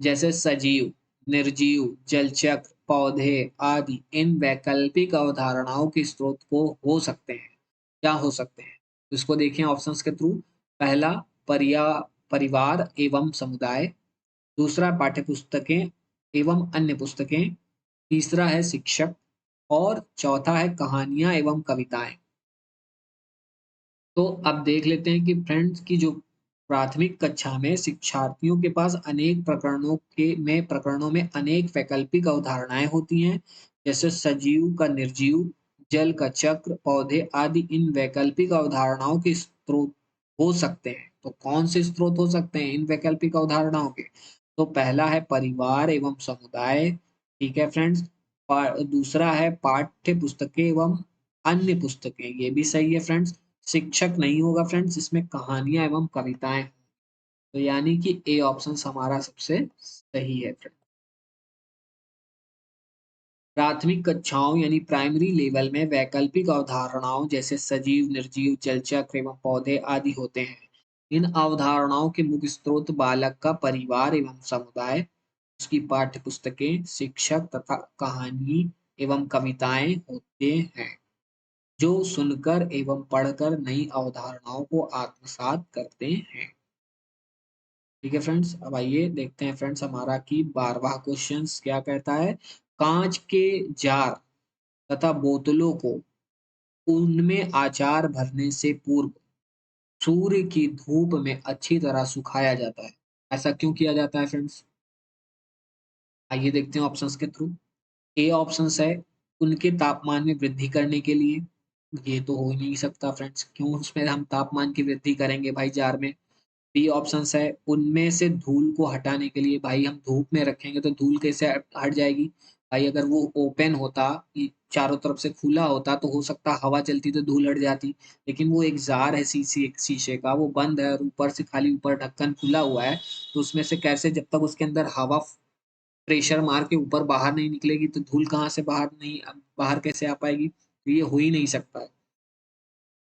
जैसे सजीव, निर्जीव, जलचक्र, पौधे आदि। इन वैकल्पिक अवधारणाओं के स्रोत को हो सकते हैं, क्या हो सकते हैं? तो इसको देखें ऑप्शंस के थ्रू। पहला, परिया परिवार एवं समुदाय। दूसरा, पाठ्यपुस्तकें एवं अन्य पुस्तकें। तीसरा है शिक्षक। और चौथा है कहानियां एवं कविताएं। तो अब देख लेते हैं कि फ्रेंड्स की जो प्राथमिक कक्षा में शिक्षार्थियों के पास अनेक प्रकरणों में अनेक वैकल्पिक अवधारणाएं होती हैं, जैसे सजीव का निर्जीव, जल का चक्र, पौधे आदि। इन वैकल्पिक अवधारणाओं के स्रोत हो सकते हैं। तो कौन से स्रोत हो सकते हैं इन वैकल्पिक अवधारणाओं के? तो पहला है परिवार एवं समुदाय। ठीक है फ्रेंड्स। दूसरा है पाठ्य पुस्तकें एवं अन्य पुस्तकें, ये भी सही है फ्रेंड्स। शिक्षक नहीं होगा फ्रेंड्स, इसमें कहानियां एवं कविताएं। तो यानी कि ए ऑप्शन हमारा सबसे सही है फ्रेंड। प्राथमिक कक्षाओं यानी प्राइमरी लेवल में वैकल्पिक अवधारणाओं जैसे सजीव, निर्जीव, जलचक्र एवं पौधे आदि होते हैं। इन अवधारणाओं के मुख्य स्रोत बालक का परिवार एवं समुदाय, उसकी पाठ्य पुस्तकें, शिक्षक तथा कहानी एवं कविताएं होते हैं, जो सुनकर एवं पढ़कर नई अवधारणाओं को आत्मसात करते हैं। ठीक है फ्रेंड्स, अब आइए देखते हैं फ्रेंड्स हमारा कि 12वां क्वेश्चन क्या कहता है। कांच के जार तथा बोतलों को उनमें आचार भरने से पूर्व सूर्य की धूप में अच्छी तरह सुखाया जाता है। ऐसा क्यों किया जाता है फ्रेंड्स? आइए देखते हैं ऑप्शंस के थ्रू। ए ऑप्शन है उनके तापमान में वृद्धि करने के लिए। ये तो हो ही नहीं सकता फ्रेंड्स, क्यों उसमें हम तापमान की वृद्धि करेंगे भाई जार में। बी ऑप्शंस है उनमें से धूल को हटाने के लिए। भाई हम धूप में रखेंगे तो धूल कैसे हट जाएगी? भाई अगर वो ओपन होता, चारों तरफ से खुला होता, तो हो सकता हवा चलती तो धूल हट जाती। लेकिन वो एक जार है शीशे का, वो बंद है और ऊपर से खाली ऊपर ढक्कन खुला हुआ है। तो उसमें से कैसे, जब तक उसके अंदर हवा प्रेशर मार के ऊपर बाहर नहीं निकलेगी तो धूल कहाँ से बाहर कैसे आ पाएगी? तो ये हो ही नहीं सकता है।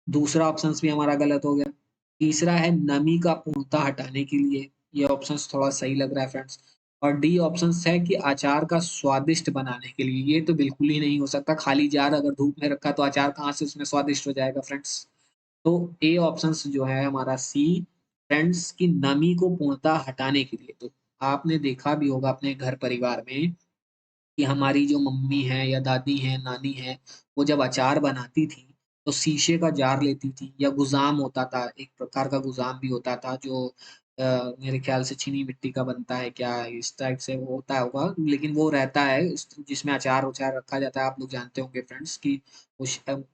दूसरा ऑप्शन भी हमारा गलत हो गया। तीसरा है नमी का पूर्णतः हटाने के लिए। ये ऑप्शन थोड़ा सही लग रहा है फ्रेंड्स। और डी ऑप्शन है कि अचार का स्वादिष्ट बनाने के लिए। ये तो बिल्कुल ही नहीं हो सकता, खाली जार अगर धूप में रखा तो अचार कहाँ से उसमें स्वादिष्ट हो जाएगा फ्रेंड्स। तो ए ऑप्शन जो है हमारा सी फ्रेंड्स की नमी को पूर्णतः हटाने के लिए। तो आपने देखा भी होगा अपने घर परिवार में कि हमारी जो मम्मी है या दादी है, नानी है, वो जब अचार बनाती थी, तो शीशे का जार लेती थी या गुज़ाम होता था, एक प्रकार का गुज़ाम भी होता था जो मेरे ख़्याल से चीनी मिट्टी का बनता है क्या, इस टाइप से वो होता होगा, लेकिन वो रहता है इस जिसमें अचार-वचार रखा जाता है, आप लोग जानते होंगे फ्रेंड्स कि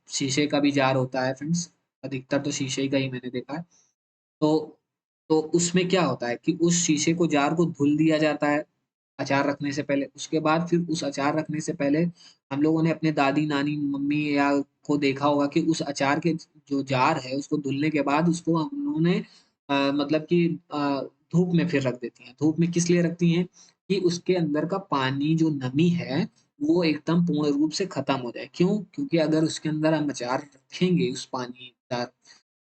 शीशे का भी जार होता है फ्रेंड्स, अधिकतर तो शीशे का ही मैंने देखा है। तो तो उसमें क्या होता है कि उस शीशे को जार को धुल दिया जाता है, अचार रखने से पहले। उसके बाद फिर उस अचार रखने से पहले हम लोगों ने अपने दादी, नानी, मम्मी या को देखा होगा कि उस अचार के जो जार है उसको धुलने के बाद उसको हम लोगों ने मतलब कि धूप में फिर रख देती हैं। धूप में किस लिए रखती हैं? कि उसके अंदर का पानी जो नमी है, वो एकदम पूर्ण रूप से खत्म हो जाए। क्यों? क्योंकि अगर उसके अंदर हम अचार रखेंगे उस पानीदार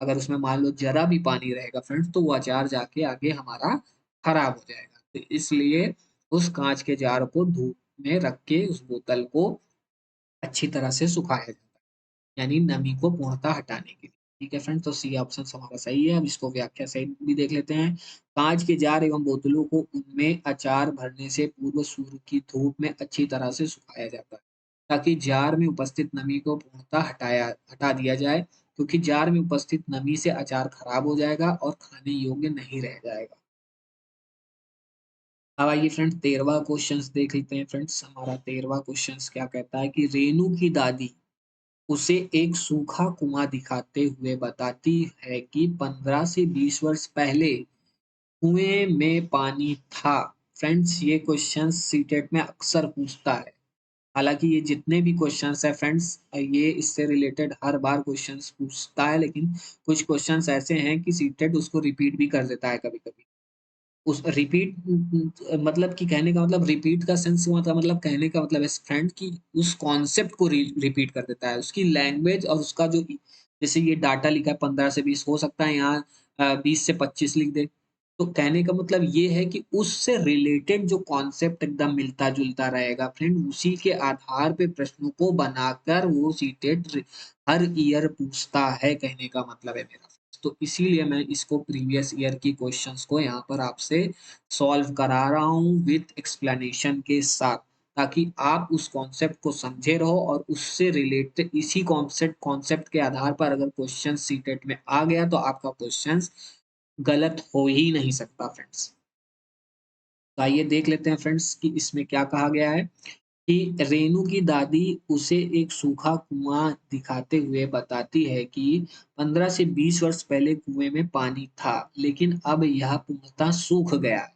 अगर उसमें मान लो ज़रा भी पानी रहेगा फ्रेंड्स, तो वो अचार जाके आगे हमारा खराब हो जाएगा। तो इसलिए उस काँच के जार को धूप में रख के उस बोतल को अच्छी तरह से सुखाया जाता है, यानी नमी को पूर्णतः हटाने के लिए। ठीक है फ्रेंड्स, तो सी ऑप्शन हमारा सही है। अब इसको व्याख्या सहित भी देख लेते हैं। काँच के जार एवं बोतलों को उनमें अचार भरने से पूर्व सूर्य की धूप में अच्छी तरह से सुखाया जाता है, ताकि जार में उपस्थित नमी को पूर्णतः हटा दिया जाए, क्योंकि जार में उपस्थित नमी से अचार खराब हो जाएगा और खाने योग्य नहीं रह जाएगा। अब आइए फ्रेंड्स 13वां क्वेश्चन देख लेते हैं फ्रेंड्स। हमारा 13वां क्वेश्चन क्या कहता है कि रेणु की दादी उसे एक सूखा कुआं दिखाते हुए बताती है कि 15 से 20 वर्ष पहले कुएं में पानी था। फ्रेंड्स, ये क्वेश्चन सीटेट में अक्सर पूछता है। हालांकि ये जितने भी क्वेश्चंस है फ्रेंड्स, ये इससे रिलेटेड हर बार क्वेश्चंस पूछता है, लेकिन कुछ क्वेश्चंस ऐसे हैं कि सीटेट उसको रिपीट भी कर देता है कभी कभी। उस रिपीट मतलब कि कहने का मतलब रिपीट का सेंस हुआ था, मतलब कहने का मतलब है फ्रेंड कि उस कॉन्सेप्ट को रिपीट कर देता है, उसकी लैंग्वेज और उसका जो जैसे ये डाटा लिखा है 15 से 20, हो सकता है यहाँ 20 से 25 लिख दे। तो कहने का मतलब ये है कि उससे रिलेटेड जो कॉन्सेप्ट एकदम मिलता जुलता रहेगा फ्रेंड, उसी के आधार पे प्रश्नों को बनाकर वो सीटेट हर ईयर पूछता है, कहने का मतलब है मेरा। तो इसीलिए मैं इसको प्रीवियस ईयर की क्वेश्चंस को यहाँ पर आपसे सॉल्व करा रहा हूँ विथ एक्सप्लेनेशन के साथ, ताकि आप उस कॉन्सेप्ट को समझे रहो और उससे रिलेटेड इसी कॉन्सेप्ट कॉन्सेप्ट के आधार पर अगर क्वेश्चन सीटेट में आ गया तो आपका क्वेश्चन गलत हो ही नहीं सकता फ्रेंड्स। तो आइए देख लेते हैं फ्रेंड्स कि इसमें क्या कहा गया है कि रेनू की दादी उसे एक सूखा कुआं दिखाते हुए बताती है कि 15 से 20 वर्ष पहले कुएं में पानी था, लेकिन अब यह पूर्णतः सूख गया है।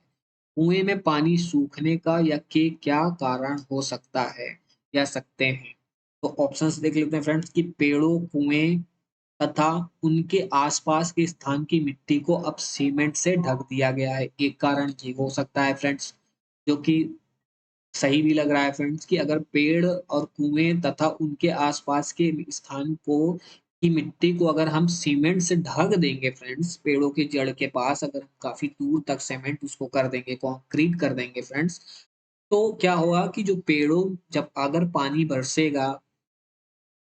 कुएं में पानी सूखने का या के क्या कारण हो सकता है या सकते हैं? तो ऑप्शंस देख लेते हैं फ्रेंड्स कि पेड़ों, कुएं तथा उनके आसपास के स्थान की मिट्टी को अब सीमेंट से ढक दिया गया है। एक कारण ये हो सकता है फ्रेंड्स, जो कि सही भी लग रहा है फ्रेंड्स, कि अगर पेड़ और कुएं तथा उनके आसपास के स्थान को की मिट्टी को अगर हम सीमेंट से ढक देंगे फ्रेंड्स, पेड़ों के जड़ के पास अगर हम काफी दूर तक सीमेंट उसको कर देंगे, कंक्रीट कर देंगे फ्रेंड्स, तो क्या होगा कि जो पेड़ों जब अगर पानी बरसेगा,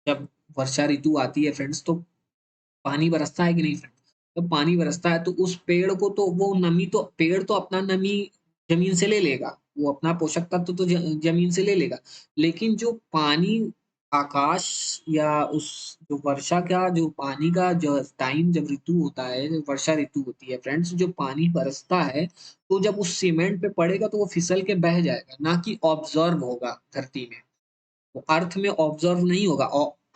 जब वर्षा ऋतु आती है फ्रेंड्स, तो पानी बरसता है कि नहीं फ्रेंड? जब पानी बरसता है तो उस पेड़ को तो वो नमी तो पेड़ तो अपना नमी ज़मीन से ले लेगा, वो अपना पोषक तत्व तो ज़मीन से ले लेगा। लेकिन जो पानी आकाश या उस जो वर्षा का जो पानी का जो टाइम जब ऋतु होता है, जब वर्षा ऋतु होती है फ्रेंड्स, जो पानी बरसता है, तो जब उस सीमेंट पे पड़ेगा तो वो फिसल के बह जाएगा, ना कि ऑब्ज़र्व होगा धरती में। वो अर्थ में ऑब्जर्व नहीं होगा।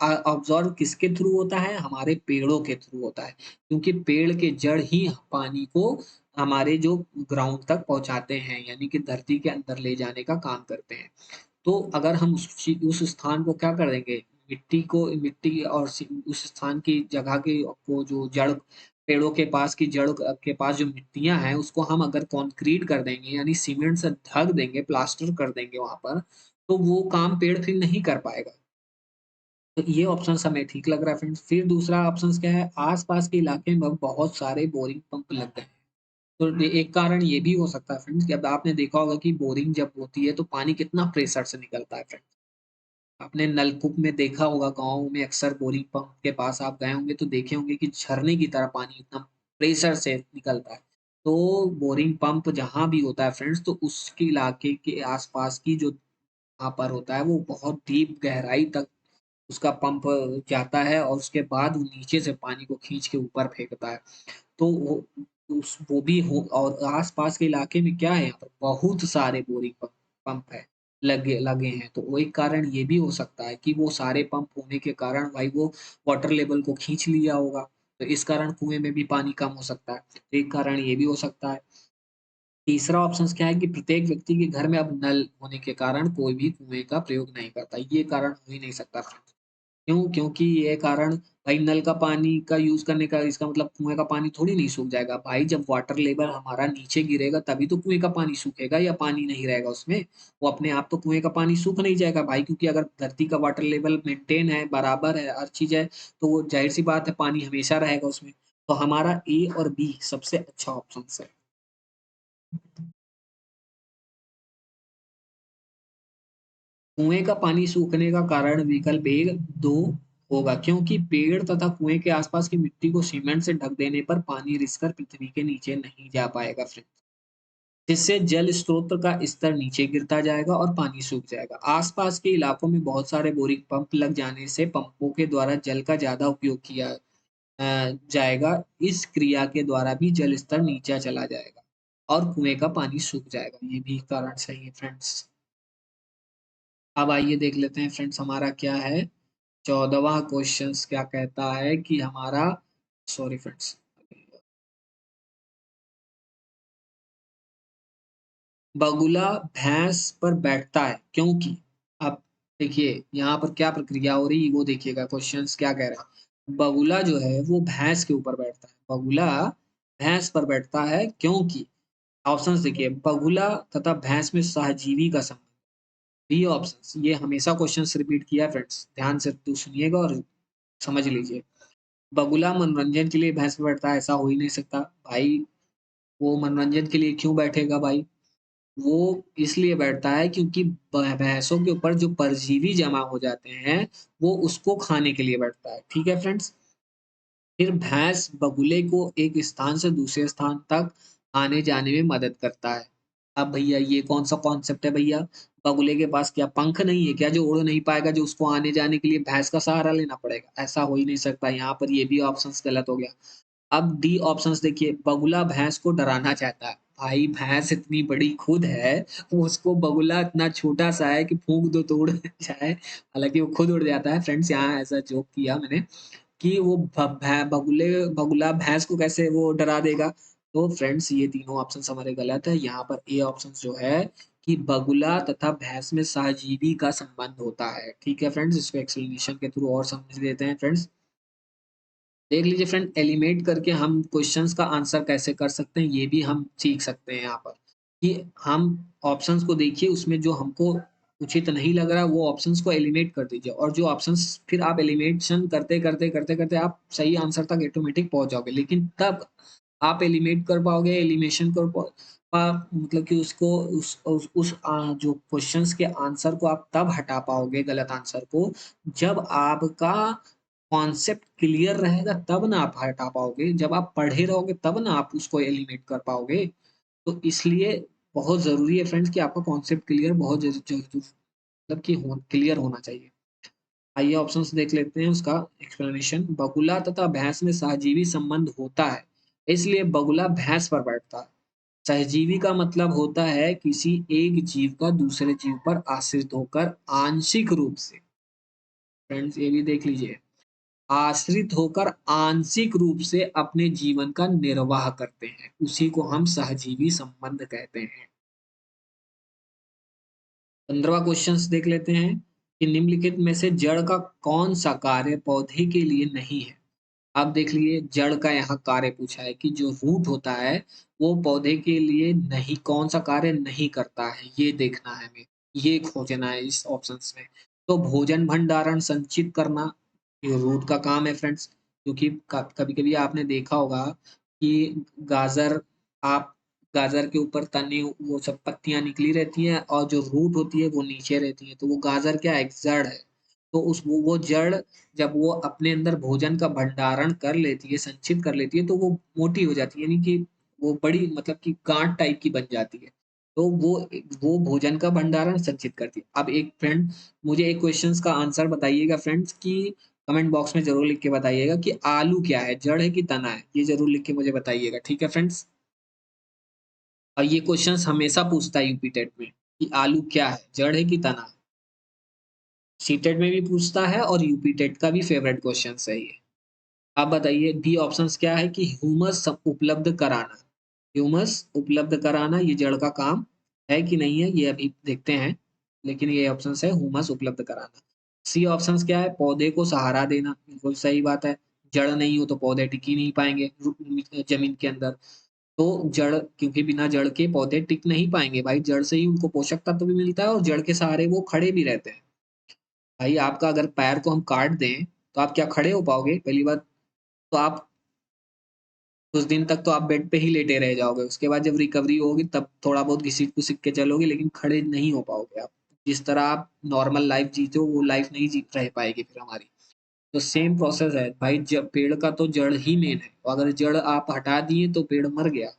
ऑब्जर्व किसके थ्रू होता है? हमारे पेड़ों के थ्रू होता है, क्योंकि पेड़ के जड़ ही पानी को हमारे जो ग्राउंड तक पहुंचाते हैं, यानी कि धरती के अंदर ले जाने का काम करते हैं। तो अगर हम उस स्थान को क्या कर देंगे, मिट्टी और उस स्थान की जगह की को जो जड़ पेड़ों के पास की जड़ के पास जो मिट्टियां हैं उसको हम अगर कंक्रीट कर देंगे, यानी सीमेंट से ढक देंगे, प्लास्टर कर देंगे वहां पर, तो वो काम पेड़ फिर नहीं कर पाएगा। तो ये ऑप्शन हमें ठीक लग रहा है फ्रेंड्स। फिर दूसरा ऑप्शन क्या है, आसपास के इलाके में अब बहुत सारे बोरिंग पंप लग गए हैं। तो एक कारण ये भी हो सकता है फ्रेंड्स कि अब आपने देखा होगा कि बोरिंग जब होती है तो पानी कितना प्रेशर से निकलता है फ्रेंड्स। आपने नलकूप में देखा होगा, गाँव में अक्सर बोरिंग पंप के पास आप गए होंगे तो देखे होंगे कि झरने की तरह पानी इतना प्रेशर से निकलता है। तो बोरिंग पंप जहाँ भी होता है फ्रेंड्स, तो उसके इलाके के आसपास की जो वहाँ पर होता है वो बहुत डीप गहराई तक उसका पंप जाता है और उसके बाद वो नीचे से पानी को खींच के ऊपर फेंकता है। तो वो भी हो, और आस-पास के इलाके में क्या है, यहाँ पर बहुत सारे बोरिंग पंप है, लगे लगे हैं। तो वो एक कारण ये भी हो सकता है कि वो सारे पंप होने के कारण भाई वो वाटर लेवल को खींच लिया होगा। तो इस कारण कुएँ में भी पानी कम हो सकता है। तो एक कारण ये भी हो सकता है। तीसरा ऑप्शंस क्या है कि प्रत्येक व्यक्ति के घर में अब नल होने के कारण कोई भी कुएँ का प्रयोग नहीं करता। ये कारण हो ही नहीं सकता फ्रेंड्स। क्यों? क्योंकि ये कारण भाई नल का पानी का यूज़ करने का इसका मतलब कुएँ का पानी थोड़ी नहीं सूख जाएगा। भाई जब वाटर लेवल हमारा नीचे गिरेगा तभी तो कुएँ का पानी सूखेगा या पानी नहीं रहेगा उसमें। वो अपने आप तो कुएँ का पानी सूख नहीं जाएगा भाई, क्योंकि अगर धरती का वाटर लेवल मेंटेन है, बराबर है, हर चीज़ है, तो वो ज़ाहिर-सी बात है पानी हमेशा रहेगा उसमें। तो हमारा ए और बी सबसे अच्छा ऑप्शंस है। कुएं का पानी सूखने का कारण विकल्प एक दो होगा, क्योंकि पेड़ तथा कुएं के आसपास की मिट्टी को सीमेंट से ढक देने पर पानी रिसकर पृथ्वी के नीचे नहीं जा पाएगा फ्रेंड्स, जिससे जल स्रोत का स्तर नीचे गिरता जाएगा और पानी सूख जाएगा। आसपास के इलाकों में बहुत सारे बोरिंग पंप लग जाने से पंपों के द्वारा जल का ज्यादा उपयोग किया जाएगा। इस क्रिया के द्वारा भी जल स्तर नीचे चला जाएगा और कुएं का पानी सूख जाएगा। ये भी कारण सही है फ्रेंड्स। अब आइए देख लेते हैं फ्रेंड्स हमारा क्या है। 14वां क्वेश्चंस क्या कहता है कि हमारा, सॉरी फ्रेंड्स, बगुला भैंस पर बैठता है क्योंकि, अब देखिए यहाँ पर क्या प्रक्रिया हो रही है वो देखिएगा, क्वेश्चंस क्या कह रहा है। बगुला जो है वो भैंस के ऊपर बैठता है, बगुला भैंस पर बैठता है क्योंकि, ऑप्शंस देखिए, बगुला तथा भैंस में सहजीवी का संबंध। बी ऑप्शंस, ये हमेशा क्वेश्चंस रिपीट किया है फ्रेंड्स, ध्यान से तो सुनिएगा और समझ लीजिए। बगुला मनोरंजन के लिए भैंस पे बैठता है, ऐसा हो ही नहीं सकता भाई। वो मनोरंजन के लिए क्यों बैठेगा भाई? वो इसलिए बैठता है क्योंकि भैंसों के ऊपर जो परजीवी जमा हो जाते हैं वो उसको खाने के लिए बैठता है। ठीक है फ्रेंड्स। फिर भैंस बगुले को एक स्थान से दूसरे स्थान तक आने जाने में मदद करता है। अब भैया ये कौन सा कॉन्सेप्ट है भैया? बगुले के पास क्या पंख नहीं है क्या जो उड़ नहीं पाएगा, जो उसको आने जाने के लिए भैंस का सहारा लेना पड़ेगा? ऐसा हो ही नहीं सकता। यहाँ पर ये भी ऑप्शंस गलत हो गया। अब डी ऑप्शंस देखिए, बगुला भैंस को डराना चाहता है। भाई भैंस इतनी बड़ी खुद है, वो उसको बगुला इतना छोटा सा है कि फूंक दो तो उड़ जाए। हालांकि वो खुद उड़ जाता है फ्रेंड्स, यहाँ ऐसा जोक किया मैंने कि वो बगुला भैंस को कैसे वो डरा देगा। तो फ्रेंड्स ये तीनों ऑप्शन हमारे गलत है। यहाँ पर ए ऑप्शन जो है कि बगुला तथा भैंस में सहजीवी का संबंध होता है। ठीक है फ्रेंड्स, इसको एक्सप्लेनेशन के थ्रू और समझ लेते हैं फ्रेंड्स। देख लीजिए फ्रेंड, एलिमिनेट करके हम क्वेश्चंस का आंसर कैसे कर सकते हैं ये भी हम सीख सकते हैं यहाँ पर, कि हम ऑप्शंस को देखिए, उसमें जो हमको उचित नहीं लग रहा वो ऑप्शंस को एलिमिनेट कर दीजिए, और जो ऑप्शंस फिर आप एलिमिनेशन करते करते करते करते आप सही आंसर तक ऑटोमेटिक पहुंच जाओगे। लेकिन तब आप एलिमिनेट कर पाओगे, एलिमिनेशन कर मतलब कि उसको जो क्वेश्चंस के आंसर को आप तब हटा पाओगे, गलत आंसर को, जब आपका कॉन्सेप्ट क्लियर रहेगा, तब ना आप हटा पाओगे। जब आप पढ़े रहोगे तब ना आप उसको एलिमिनेट कर पाओगे। तो इसलिए बहुत ज़रूरी है फ्रेंड्स कि आपका कॉन्सेप्ट क्लियर बहुत मतलब कि क्लियर होना चाहिए। आइए ऑप्शंस देख लेते हैं उसका एक्सप्लेनेशन। बगुला तथा भैंस में सहजीवी संबंध होता है, इसलिए बगुला भैंस पर बैठता है। सहजीवी का मतलब होता है किसी एक जीव का दूसरे जीव पर आश्रित होकर आंशिक रूप से, फ्रेंड्स ये भी देख लीजिए, आश्रित होकर आंशिक रूप से अपने जीवन का निर्वाह करते हैं, उसी को हम सहजीवी संबंध कहते हैं। 15वां क्वेश्चन देख लेते हैं कि निम्नलिखित में से जड़ का कौन सा कार्य पौधे के लिए नहीं है। आप देख लिए जड़ का यहाँ कार्य पूछा है कि जो रूट होता है वो पौधे के लिए नहीं, कौन सा कार्य नहीं करता है, ये देखना है हमें, ये खोजना है इस ऑप्शंस में। तो भोजन भंडारण संचित करना ये रूट का काम है फ्रेंड्स, क्योंकि कभी कभी आपने देखा होगा कि गाजर, आप गाजर के ऊपर तने वो सब पत्तियां निकली रहती हैं और जो रूट होती है वो नीचे रहती है, तो वो गाजर क्या है, एक जड़ है। तो उस वो जड़ जब वो अपने अंदर भोजन का भंडारण कर लेती है, संचित कर लेती है, तो वो मोटी हो जाती है, यानी कि वो बड़ी मतलब कि गाँठ टाइप की बन जाती है। तो वो भोजन का भंडारण संचित करती है। अब एक फ्रेंड मुझे एक क्वेश्चन्स का आंसर बताइएगा फ्रेंड्स कि कमेंट बॉक्स में ज़रूर लिख के बताइएगा कि आलू क्या है? जड़ है कि तना है? ये ज़रूर लिख के मुझे बताइएगा, ठीक है फ्रेंड्स? और ये क्वेश्चंस हमेशा पूछता है यूपी टेट में कि आलू क्या है? जड़ है कि तना है? सीटेट में भी पूछता है और यूपी टेट का भी फेवरेट क्वेश्चंस है ये। आप बताइए बी ऑप्शंस क्या है कि ह्यूमस उपलब्ध कराना। ह्यूमस उपलब्ध कराना ये जड़ का काम है कि नहीं है ये अभी देखते हैं। लेकिन ये ऑप्शंस है ह्यूमस उपलब्ध कराना। सी ऑप्शंस क्या है पौधे को सहारा देना बिल्कुल सही बात है। जड़ नहीं हो तो पौधे टिक ही नहीं पाएंगे जमीन के अंदर। तो जड़ क्योंकि बिना जड़ के पौधे टिक नहीं पाएंगे भाई जड़ से ही उनको पोषक तत्व भी मिलता है और जड़ के सहारे वो खड़े भी रहते हैं। भाई आपका अगर पैर को हम काट दें तो आप क्या खड़े हो पाओगे पहली बात। तो आप कुछ दिन तक तो आप बेड पे ही लेटे रह जाओगे, उसके बाद जब रिकवरी होगी तब थोड़ा बहुत घिसिट-पुसिट के चलोगे लेकिन खड़े नहीं हो पाओगे आप। जिस तरह आप नॉर्मल लाइफ़ जीते हो वो लाइफ़ नहीं जी रह पाएगी फिर हमारी। तो सेम प्रोसेस है भाई जब पेड़ का तो जड़ ही मेन है, तो अगर जड़ आप हटा दिए तो पेड़ मर गया।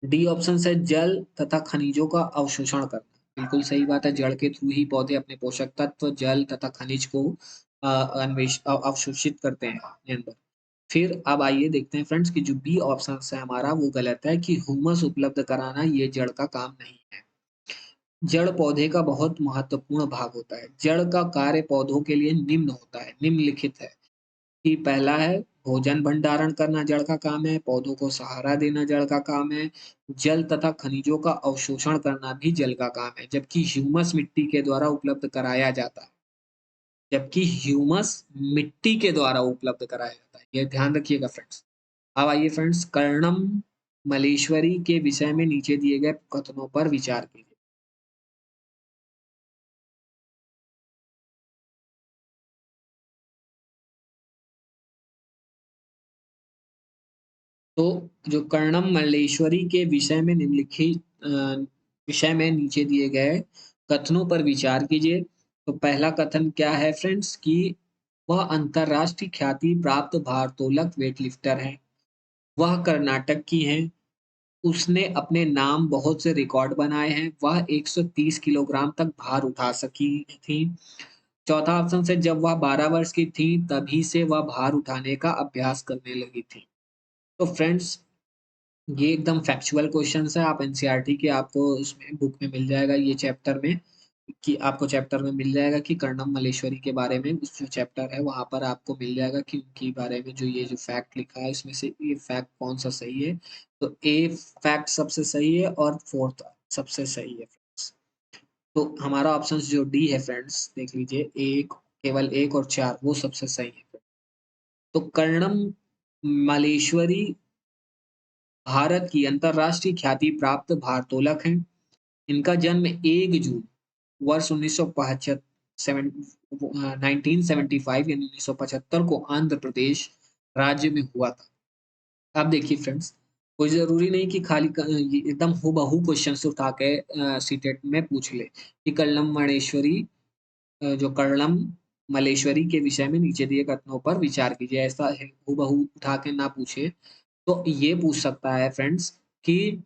डी ऑप्शन है जल तथा खनिजों का अवशोषण करना। बिल्कुल सही बात है, जड़ के थ्रू ही पौधे अपने पोषक तत्व, जल तथा खनिज को अवशोषित करते हैं अपने अंदर। फिर अब आइए देखते हैं फ्रेंड्स कि जो बी ऑप्शन है हमारा वो गलत है कि ह्यूमस उपलब्ध कराना ये जड़ का काम नहीं है। जड़ पौधे का बहुत महत्वपूर्ण भाग होता है। जड़ का कार्य पौधों के लिए निम्न होता है, निम्नलिखित है कि पहला है भोजन भंडारण करना जड़ का काम है, पौधों को सहारा देना जड़ का काम है, जल तथा खनिजों का अवशोषण करना भी जल का काम है, जबकि ह्यूमस मिट्टी के द्वारा उपलब्ध कराया जाता है। जबकि ह्यूमस मिट्टी के द्वारा उपलब्ध कराया जाता है। ये ध्यान रखिएगा फ्रेंड्स। अब आइए फ्रेंड्स कर्णम मलेश्वरी के विषय में नीचे दिए गए कथनों पर विचार कीजिए। तो जो कर्णम मल्लेश्वरी के विषय में निम्नलिखित विषय में नीचे दिए गए कथनों पर विचार कीजिए। तो पहला कथन क्या है फ्रेंड्स कि वह अंतरराष्ट्रीय ख्याति प्राप्त भारोत्तोलक वेटलिफ्टर है। वह कर्नाटक की हैं। उसने अपने नाम बहुत से रिकॉर्ड बनाए हैं। वह 130 किलोग्राम तक भार उठा सकी थी। चौथा ऑप्शन है जब वह 12 वर्ष की थी तभी से वह भार उठाने का अभ्यास करने लगी थी। तो फ्रेंड्स ये एकदम फैक्चुअल क्वेश्चंस है। आप एनसीईआरटी के आपको उसमें बुक में मिल जाएगा ये चैप्टर में कि आपको चैप्टर में मिल जाएगा कि कर्णम मल्लेश्वरी के बारे में उस जो चैप्टर है वहाँ पर आपको मिल जाएगा कि उनके बारे में जो ये जो फैक्ट लिखा है इसमें से ये फैक्ट कौन सा सही है। तो ए फैक्ट सबसे सही है और फोर्थ सबसे सही है फ्रेंड्स। तो हमारा ऑप्शन जो डी है फ्रेंड्स देख लीजिए एक केवल एक और चार वो सबसे सही है। तो कर्णम मल्लेश्वरी भारत की अंतर्राष्ट्रीय ख्याति प्राप्त भारोत्तोलक हैं। इनका जन्म 1 जून वर्ष 1975 यानी 1975 को आंध्र प्रदेश राज्य में हुआ था। अब देखिए फ्रेंड्स कोई ज़रूरी नहीं कि खाली ये एकदम हूबहू क्वेश्चन से उठा के सीटेट में पूछ ले कि जो कर्णम मल्लेश्वरी के विषय में नीचे दिए कथनों पर विचार कीजिए। ऐसा है हूबहू उठा के ना पूछे। तो ये पूछ सकता है फ्रेंड्स कि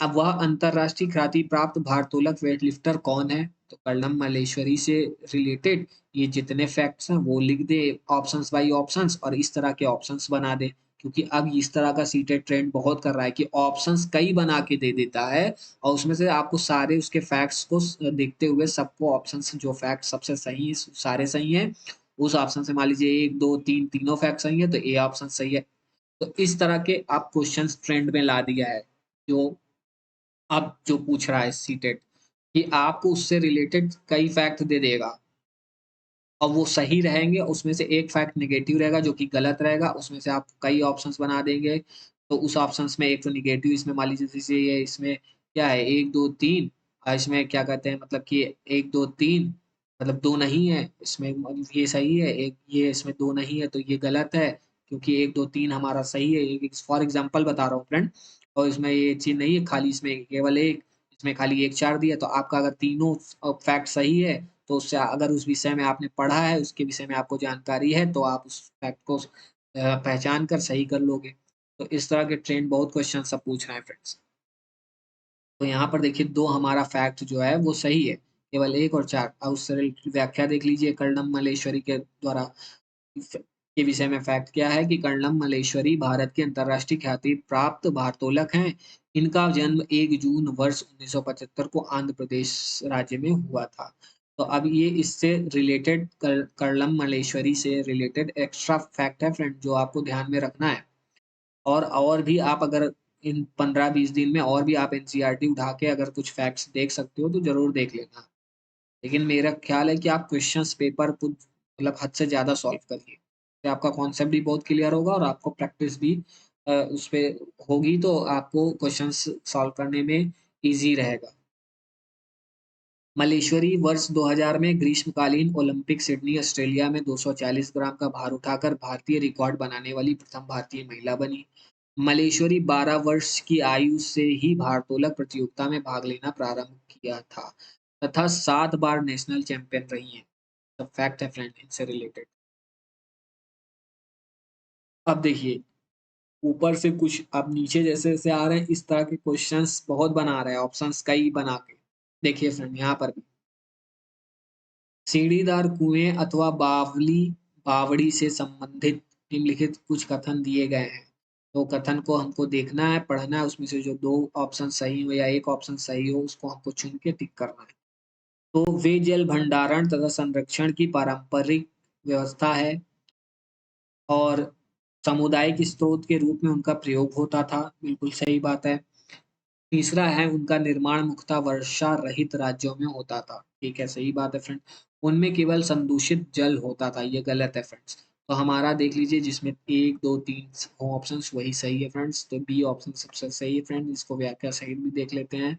अब वह अंतरराष्ट्रीय ख्याति प्राप्त भारोत्तोलक वेटलिफ्टर कौन है? तो कर्णम मल्लेश्वरी से रिलेटेड ये जितने फैक्ट्स हैं वो लिख दे ऑप्शंस बाय ऑप्शंस और इस तरह के ऑप्शंस बना दे। क्योंकि अब इस तरह का सीटेट ट्रेंड बहुत कर रहा है कि ऑप्शंस कई बना के दे देता है और उसमें से आपको सारे उसके फैक्ट्स को देखते हुए सबको ऑप्शंस जो फैक्ट सबसे सही है सारे सही हैं उस ऑप्शन से मान लीजिए एक दो तीन तीनों फैक्ट सही है तो ए ऑप्शन सही है। तो इस तरह के आप क्वेश्चंस ट्रेंड में ला दिया है जो अब जो पूछ रहा है सीटेट कि आपको उससे रिलेटेड कई फैक्ट दे देगा और वो सही रहेंगे उसमें से एक फैक्ट नेगेटिव रहेगा जो कि गलत रहेगा उसमें से आप कई ऑप्शंस बना देंगे। तो उस ऑप्शंस में एक तो नेगेटिव इसमें मान लीजिए जैसे ये इसमें क्या है एक दो तीन इसमें क्या कहते हैं मतलब कि एक दो तीन मतलब दो नहीं है इसमें ये सही है एक ये इसमें दो नहीं है तो ये गलत है क्योंकि एक दो तीन हमारा सही है एक फॉर एग्जाम्पल बता रहा हूँ फ्रेंड। और इसमें ये चीज नहीं है खाली इसमें केवल एक इसमें खाली एक चार दिया तो आपका अगर तीनों फैक्ट सही है तो उससे अगर उस विषय में आपने पढ़ा है, उसके विषय में आपको जानकारी है, तो आप उस फैक्ट को पहचान कर सही कर लोगे। तो इस तरह के ट्रेंड बहुत क्वेश्चन सब पूछ रहे हैं फ्रेंड्स। तो यहाँ पर देखिए 2 हमारा फैक्ट जो है वो सही है, केवल 1 और 4। अब उससे रिलेटेड व्याख्या देख लीजिए, कर्णम मल्लेश्वरी के द्वारा के विषय में फैक्ट क्या है कि कर्णम मल्लेश्वरी भारत के अंतर्राष्ट्रीय ख्याति प्राप्त भारोत्तोलक हैं। इनका जन्म 1 जून वर्ष 1975 को आंध्र प्रदेश राज्य में हुआ था। तो अब ये इससे रिलेटेड कर्णम मल्लेश्वरी से रिलेटेड एक्स्ट्रा फैक्ट है फ्रेंड, जो आपको ध्यान में रखना है। और भी आप अगर इन 15-20 दिन में और भी आप एनसीईआरटी उठा के अगर कुछ फैक्ट्स देख सकते हो तो जरूर देख लेना। लेकिन मेरा ख्याल है कि आप क्वेश्चंस पेपर कुछ मतलब हद से ज़्यादा सॉल्व करिए। तो आपका कॉन्सेप्ट भी बहुत क्लियर होगा और आपको प्रैक्टिस भी उस पे होगी, तो आपको क्वेश्चंस सॉल्व करने में ईज़ी रहेगा। मल्लेश्वरी वर्ष 2000 में ग्रीष्मकालीन ओलंपिक सिडनी ऑस्ट्रेलिया में 240 ग्राम का भार उठाकर भारतीय रिकॉर्ड बनाने वाली प्रथम भारतीय महिला बनी। मल्लेश्वरी 12 वर्ष की आयु से ही भारोत्तोलक प्रतियोगिता में भाग लेना प्रारंभ किया था तथा 7 बार नेशनल चैंपियन रही हैं। सब फैक्ट है फ्रेंड इनसे रिलेटेड। अब देखिए ऊपर से कुछ अब नीचे जैसे जैसे आ रहे हैं इस तरह के क्वेश्चंस बहुत बना रहे हैं, ऑप्शंस कई बना के। देखिए फ्रेंड यहाँ पर भी सीढ़ीदार कुएं अथवा बावली बावड़ी से संबंधित निम्नलिखित कुछ कथन दिए गए हैं। तो कथन को हमको देखना है, पढ़ना है, उसमें से जो 2 ऑप्शन सही हो या 1 ऑप्शन सही हो उसको हमको चुन के टिक करना है। तो वे जल भंडारण तथा संरक्षण की पारंपरिक व्यवस्था है और सामुदायिक स्रोत के रूप में उनका प्रयोग होता था, बिल्कुल सही बात है। तीसरा है उनका निर्माण मुख्यतः वर्षा रहित राज्यों में होता था, ठीक है, सही बात है फ्रेंड। उनमें केवल संदूषित जल होता था, ये गलत है फ्रेंड्स। तो हमारा देख लीजिए जिसमें 1, 2, 3 ऑप्शन वही सही है फ्रेंड्स, तो बी ऑप्शन सबसे सही है फ्रेंड। इसको व्याख्या सहित भी देख लेते हैं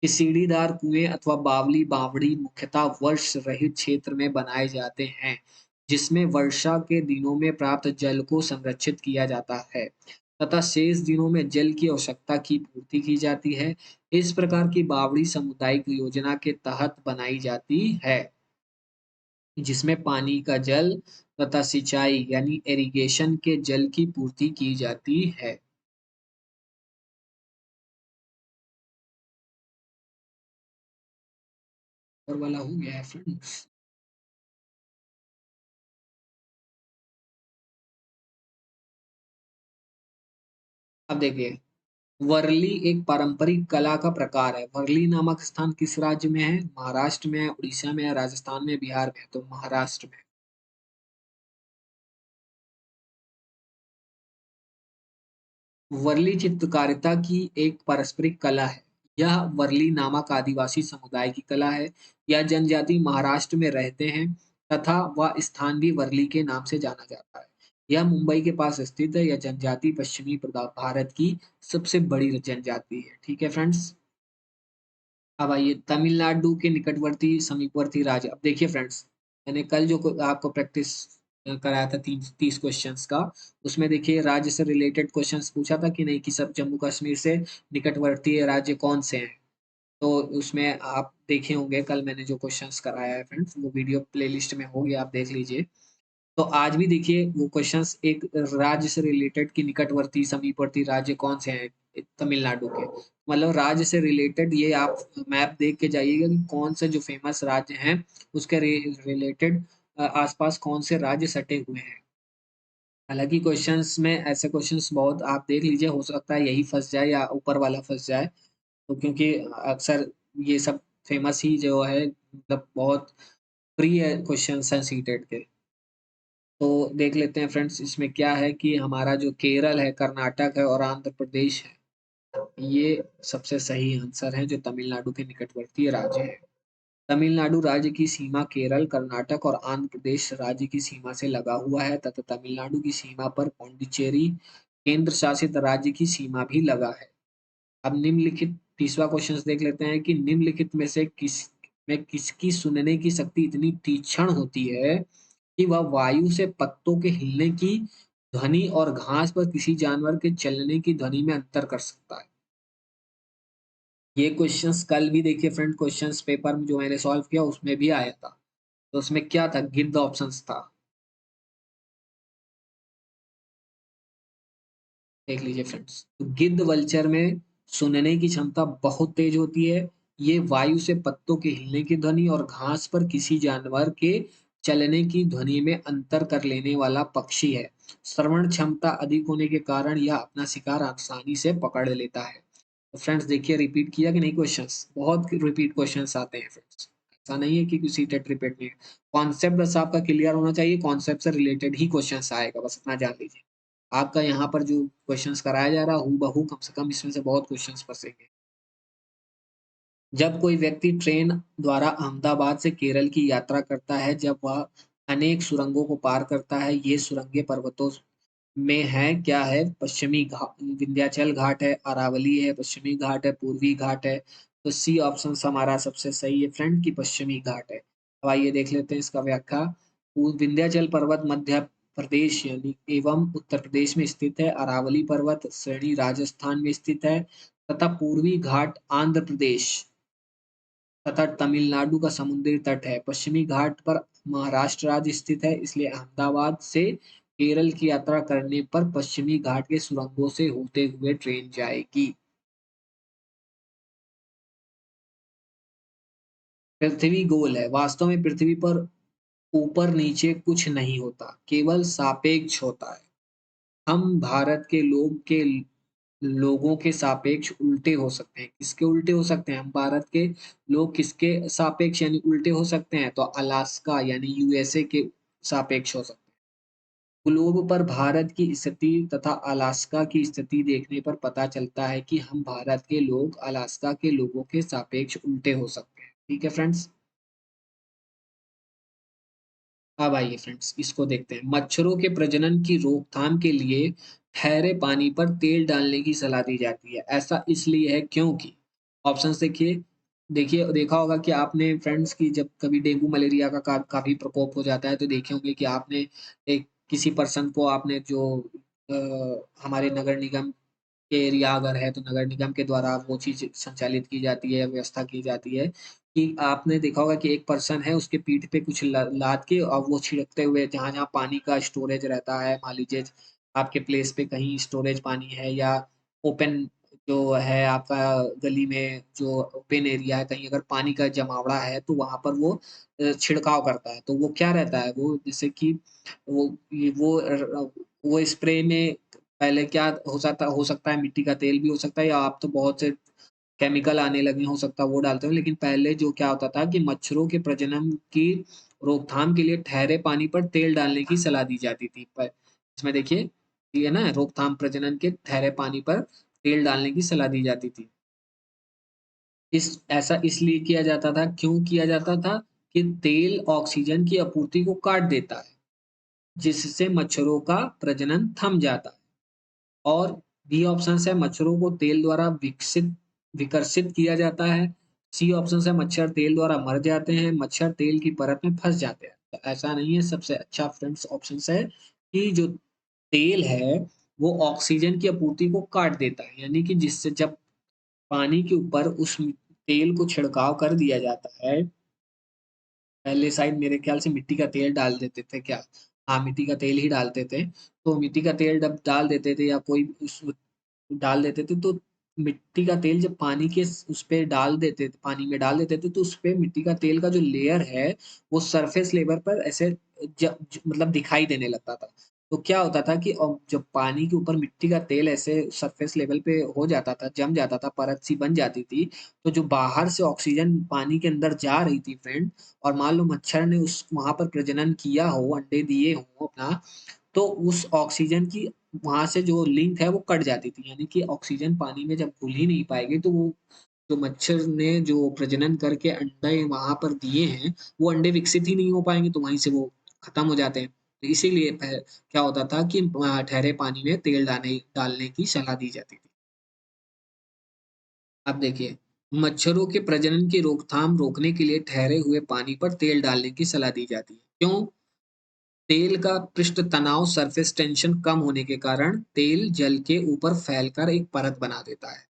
कि सीढ़ीदार कुएं अथवा बावली बावड़ी मुख्यतः वर्ष रहित क्षेत्र में बनाए जाते हैं, जिसमें वर्षा के दिनों में प्राप्त जल को संरक्षित किया जाता है तथा शेष दिनों में जल की आवश्यकता की पूर्ति की जाती है। इस प्रकार की बावड़ी सामुदायिक योजना के तहत बनाई जाती है, जिसमें पानी का जल तथा सिंचाई यानी इरिगेशन के जल की पूर्ति की जाती है। और वाला हो गया है फ्रेंड्स। अब देखिए वर्ली एक पारंपरिक कला का प्रकार है। वर्ली नामक स्थान किस राज्य में है? महाराष्ट्र में है, उड़ीसा में है, राजस्थान में, बिहार में है। तो महाराष्ट्र में। वर्ली चित्रकारिता की एक पारंपरिक कला है। यह वर्ली नामक आदिवासी समुदाय की कला है। यह जनजाति महाराष्ट्र में रहते हैं तथा वह स्थान भी वर्ली के नाम से जाना जाता है। यह मुंबई के पास स्थित है। यह जनजाति पश्चिमी भारत की सबसे बड़ी जनजाति है। ठीक है फ्रेंड्स। अब आइए तमिलनाडु के निकटवर्ती समीपवर्ती राज्य। अब देखिए फ्रेंड्स, मैंने कल जो आपको प्रैक्टिस कराया था 30 क्वेश्चंस का, उसमें देखिए राज्य से रिलेटेड क्वेश्चंस पूछा था कि नहीं कि सब जम्मू कश्मीर से निकटवर्ती राज्य कौन से हैं। तो उसमें आप देखे होंगे कल मैंने जो क्वेश्चंस कराया है फ्रेंड्स, वो वीडियो प्लेलिस्ट में होगी, आप देख लीजिए। तो आज भी देखिए वो क्वेश्चंस एक राज्य से रिलेटेड कि निकटवर्ती समीपवर्ती राज्य कौन से हैं तमिलनाडु के, मतलब राज्य से रिलेटेड। ये आप मैप देख के जाइएगा कि कौन से जो फेमस राज्य हैं उसके रिलेटेड आसपास कौन से राज्य सटे हुए हैं। हालांकि क्वेश्चंस में ऐसे क्वेश्चंस बहुत आप देख लीजिए, हो सकता है यही फंस जाए या ऊपर वाला फंस जाए। तो क्योंकि अक्सर ये सब फेमस ही जो है, मतलब बहुत प्री है क्वेश्चन हैं सीटेट के। तो देख लेते हैं फ्रेंड्स इसमें क्या है कि हमारा जो केरल है, कर्नाटक है और आंध्र प्रदेश है, ये सबसे सही आंसर है जो तमिलनाडु के निकटवर्ती राज्य है। तमिलनाडु राज्य की सीमा केरल, कर्नाटक और आंध्र प्रदेश राज्य की सीमा से लगा हुआ है तथा तमिलनाडु की सीमा पर पौंडीचेरी केंद्र शासित राज्य की सीमा भी लगा है। अब निम्नलिखित 30वां क्वेश्चन देख लेते हैं कि निम्नलिखित में से किसकी सुनने की शक्ति इतनी तीक्ष्ण होती है कि वह वायु से पत्तों के हिलने की ध्वनि और घास पर किसी जानवर के चलने की ध्वनि में अंतर कर सकता है। ये क्वेश्चंस कल भी देखिए फ्रेंड, क्वेश्चंस पेपर में जो मैंने सॉल्व किया उसमें भी आया था। तो उसमें क्या था, गिव द ऑप्शंस था। देख लीजिए फ्रेंड्स, तो गिद्ध वल्चर में सुनने की क्षमता बहुत तेज होती है। ये वायु से पत्तों के हिलने की ध्वनि और घास पर किसी जानवर के चलने की ध्वनि में अंतर कर लेने वाला पक्षी है। श्रवण क्षमता अधिक होने के कारण यह अपना शिकार आसानी से पकड़ लेता है। तो फ्रेंड्स देखिए, रिपीट किया कि नहीं क्वेश्चंस, बहुत रिपीट क्वेश्चंस आते हैं फ्रेंड्स, ऐसा नहीं है कि किसी टेट रिपीट नहीं। कॉन्सेप्ट बस आपका क्लियर होना चाहिए, कॉन्सेप्ट से रिलेटेड ही क्वेश्चंस आएगा, बस इतना जान लीजिए। आपका यहाँ पर जो क्वेश्चंस कराया जा रहा है हूबहू कम से कम इसमें से बहुत क्वेश्चंस फंसेंगे। जब कोई व्यक्ति ट्रेन द्वारा अहमदाबाद से केरल की यात्रा करता है, जब वह अनेक सुरंगों को पार करता है, ये सुरंगें पर्वतों में है, क्या है? पश्चिमी घाट, विंध्याचल घाट है, अरावली है, पश्चिमी घाट है, पूर्वी घाट है। तो सी ऑप्शन हमारा सबसे सही है फ्रेंड, की पश्चिमी घाट है। अब आइए देख लेते हैं इसका व्याख्या। विंध्याचल पर्वत मध्य प्रदेश यानी एवं उत्तर प्रदेश में स्थित है। अरावली पर्वत श्रेणी राजस्थान में स्थित है तथा पूर्वी घाट आंध्र प्रदेश तथा तमिलनाडु का समुद्री तट है। पश्चिमी घाट पर महाराष्ट्र राज्य स्थित है, इसलिए अहमदाबाद से केरल की यात्रा करने पर पश्चिमी घाट के सुरंगों से होते हुए ट्रेन जाएगी। पृथ्वी गोल है, वास्तव में पृथ्वी पर ऊपर नीचे कुछ नहीं होता, केवल सापेक्ष होता है। हम भारत के लोगों के सापेक्ष उल्टे हो सकते हैं। किसके उल्टे हो सकते हैं? हम भारत के लोग किसके सापेक्ष यानी उल्टे हो सकते हैं? तो अलास्का यानी यूएसए के सापेक्ष हो सकते हैं। ग्लोब पर भारत की स्थिति तथा अलास्का की स्थिति देखने पर पता चलता है कि हम भारत के लोग अलास्का के लोगों के सापेक्ष उल्टे हो सकते हैं। ठीक है फ्रेंड्स। अब आइए फ्रेंड्स, इसको देखते हैं। मच्छरों के प्रजनन की रोकथाम के लिए ठहरे पानी पर तेल डालने की सलाह दी जाती है। ऐसा इसलिए है क्योंकि, ऑप्शंस देखिए, देखा होगा कि आपने फ्रेंड्स की जब कभी डेंगू मलेरिया का काफी प्रकोप हो जाता है तो देखे होंगे कि आपने एक किसी पर्सन को आपने जो हमारे नगर निगम के एरिया अगर है तो नगर निगम के द्वारा वो चीज़ संचालित की जाती है, व्यवस्था की जाती है कि आपने देखा होगा कि एक पर्सन है, उसके पीठ पे कुछ लाद के और वो छिड़कते हुए जहाँ-जहाँ पानी का स्टोरेज रहता है, मान लीजिए आपके प्लेस पे कहीं स्टोरेज पानी है या ओपन जो है आपका गली में जो ओपन एरिया है, कहीं अगर पानी का जमावड़ा है तो वहाँ पर वो छिड़काव करता है। तो वो क्या रहता है, वो जैसे कि वो ये वो स्प्रे में पहले क्या हो सकता है मिट्टी का तेल भी हो सकता है या आप तो बहुत से केमिकल आने लगे हो सकता है वो डालते हो, लेकिन पहले जो क्या होता था कि मच्छरों के प्रजनन की रोकथाम के लिए ठहरे पानी पर तेल डालने की सलाह दी जाती थी। पर इसमें देखिए, ये है ना, रोकथाम प्रजनन के ठहरे पानी पर तेल डालने की सलाह दी जाती थी। इस ऐसा इसलिए किया जाता था, क्यों किया जाता था? कि तेल ऑक्सीजन की आपूर्ति को काट देता है, जिससे मच्छरों का प्रजनन थम जाता है। और बी ऑप्शन है, मच्छरों को तेल द्वारा विकर्षित किया जाता है। सी ऑप्शन है, मच्छर तेल द्वारा मर जाते हैं, मच्छर तेल की परत में फंस जाते हैं। तो ऐसा नहीं है, सबसे अच्छा फ्रेंड्स ऑप्शन है कि जो तेल है वो ऑक्सीजन की आपूर्ति को काट देता है, यानी कि जिससे जब पानी के ऊपर उस तेल को छिड़काव कर दिया जाता है, पहले साइड मेरे ख्याल से मिट्टी का तेल डाल देते थे क्या? हाँ, मिट्टी का तेल ही डालते थे। तो मिट्टी का तेल जब डाल देते थे या कोई उस डाल देते थे तो मिट्टी का तेल जब पानी के उस पे डाल देते थे, पानी में डाल देते थे तो उस पे मिट्टी का तेल का जो लेयर है वो सरफेस लेवल पर ऐसे मतलब दिखाई देने लगता था। तो क्या होता था कि जब पानी के ऊपर मिट्टी का तेल ऐसे सरफेस लेवल पे हो जाता था, जम जाता था, परत सी बन जाती थी, तो जो बाहर से ऑक्सीजन पानी के अंदर जा रही थी फ्रेंड, और मान लो मच्छर ने उस वहां पर प्रजनन किया हो, अंडे दिए हो अपना, तो उस ऑक्सीजन की वहाँ से जो लिंक है वो कट जाती थी, यानी कि ऑक्सीजन पानी में जब घुल ही नहीं पाएगी तो वो जो मच्छर ने जो प्रजनन करके अंडे वहां पर दिए हैं वो अंडे विकसित ही नहीं हो पाएंगे, तो वहीं से वो खत्म हो जाते हैं। तो इसीलिए क्या होता था कि ठहरे पानी में तेल डालने डालने की सलाह दी जाती थी। अब देखिए, मच्छरों के प्रजनन की रोकथाम रोकने के लिए ठहरे हुए पानी पर तेल डालने की सलाह दी जाती है। क्यों? तेल का पृष्ठ तनाव सरफेस टेंशन कम होने के कारण तेल जल के ऊपर फैलकर एक परत बना देता है।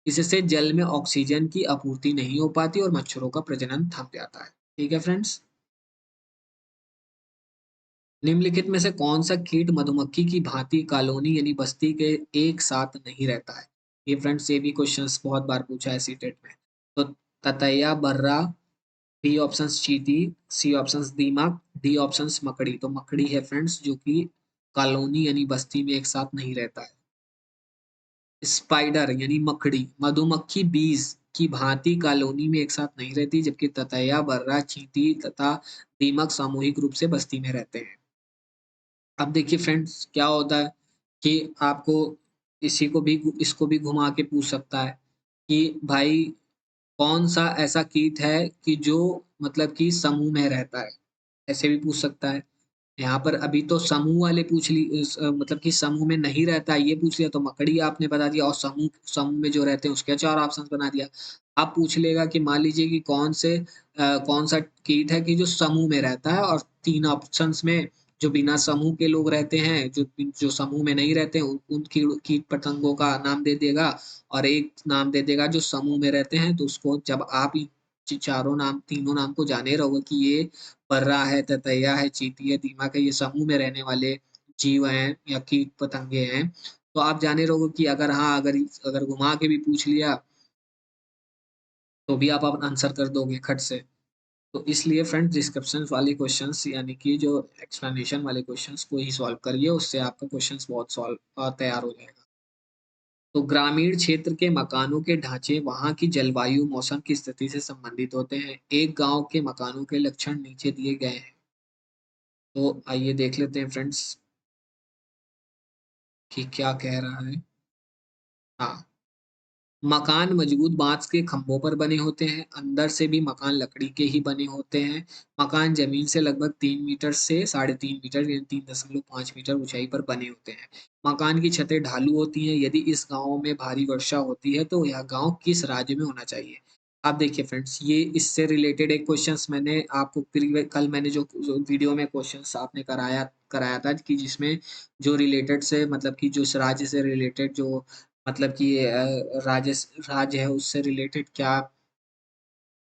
इससे जल में ऑक्सीजन की आपूर्ति नहीं हो पाती और मच्छरों का प्रजनन थम जाता है। ठीक है फ्रेंड्स। निम्नलिखित में से कौन सा कीट मधुमक्खी की भांति कॉलोनी यानी बस्ती के एक साथ नहीं रहता है? ये फ्रेंड्स ये भी क्वेश्चंस बहुत बार पूछा है सीटेट में। तो ततैया, बर्रा, बी ऑप्शंस चींटी, सी ऑप्शंस दीमक, डी ऑप्शंस मकड़ी। तो मकड़ी है फ्रेंड्स जो कि कॉलोनी यानी बस्ती में एक साथ नहीं रहता है। स्पाइडर यानी मकड़ी, मधुमक्खी बीज की भांति कॉलोनी में एक साथ नहीं रहती, जबकि ततैया, बर्रा, चींटी तथा दीमक सामूहिक रूप से बस्ती में रहते हैं। अब देखिए फ्रेंड्स क्या होता है कि आपको इसी को भी इसको भी घुमा के पूछ सकता है कि भाई कौन सा ऐसा कीट है कि जो मतलब कि समूह में रहता है, ऐसे भी पूछ सकता है। यहाँ पर अभी तो समूह वाले पूछ ली मतलब कि समूह में नहीं रहता है ये पूछ लिया, तो मकड़ी आपने बता दिया, और समूह समूह में जो रहते हैं उसके चार ऑप्शन बना दिया। अब पूछ लेगा कि मान लीजिए कि कौन सा कीट है कि जो समूह में रहता है, और तीन ऑप्शंस में जो बिना समूह के लोग रहते हैं, जो जो समूह में नहीं रहते हैं, उन कीट पतंगों का नाम दे देगा, और एक नाम दे देगा जो समूह में रहते हैं। तो उसको जब आप चारों नाम तीनों नाम को जाने रहोगे कि ये बर्रा है, ततैया है, चींटी है, दीमक है, ये समूह में रहने वाले जीव हैं या कीट पतंगे हैं, तो आप जाने रहोगे कि अगर हाँ अगर अगर घुमा के भी पूछ लिया तो भी आप आंसर कर दोगे खट से। तो इसलिए फ्रेंड्स डिस्क्रिप्शन वाले क्वेश्चंस यानी कि जो एक्सप्लेनेशन वाले क्वेश्चंस को ही सॉल्व करिए, उससे आपका क्वेश्चंस बहुत सॉल्व तैयार हो जाएगा। तो ग्रामीण क्षेत्र के मकानों के ढांचे वहां की जलवायु मौसम की स्थिति से संबंधित होते हैं। एक गांव के मकानों के लक्षण नीचे दिए गए हैं। तो आइए देख लेते हैं फ्रेंड्स कि क्या कह रहा है। हाँ, मकान मजबूत बांस के खंभों पर बने होते हैं। अंदर से भी मकान लकड़ी के ही बने होते हैं। मकान जमीन से लगभग 3 मीटर से 3.5 मीटर यानी 3.5 मीटर ऊंचाई पर बने होते हैं। मकान की छतें ढालू होती हैं। यदि इस गांव में भारी वर्षा होती है तो यह गांव किस राज्य में होना चाहिए? आप देखिए फ्रेंड्स, ये इससे रिलेटेड एक क्वेश्चंस मैंने आपको कल मैंने जो वीडियो में क्वेश्चंस आपने कराया कराया था कि जिसमें जो रिलेटेड से मतलब कि जो इस राज्य से रिलेटेड जो मतलब कि राज्य है उससे रिलेटेड क्या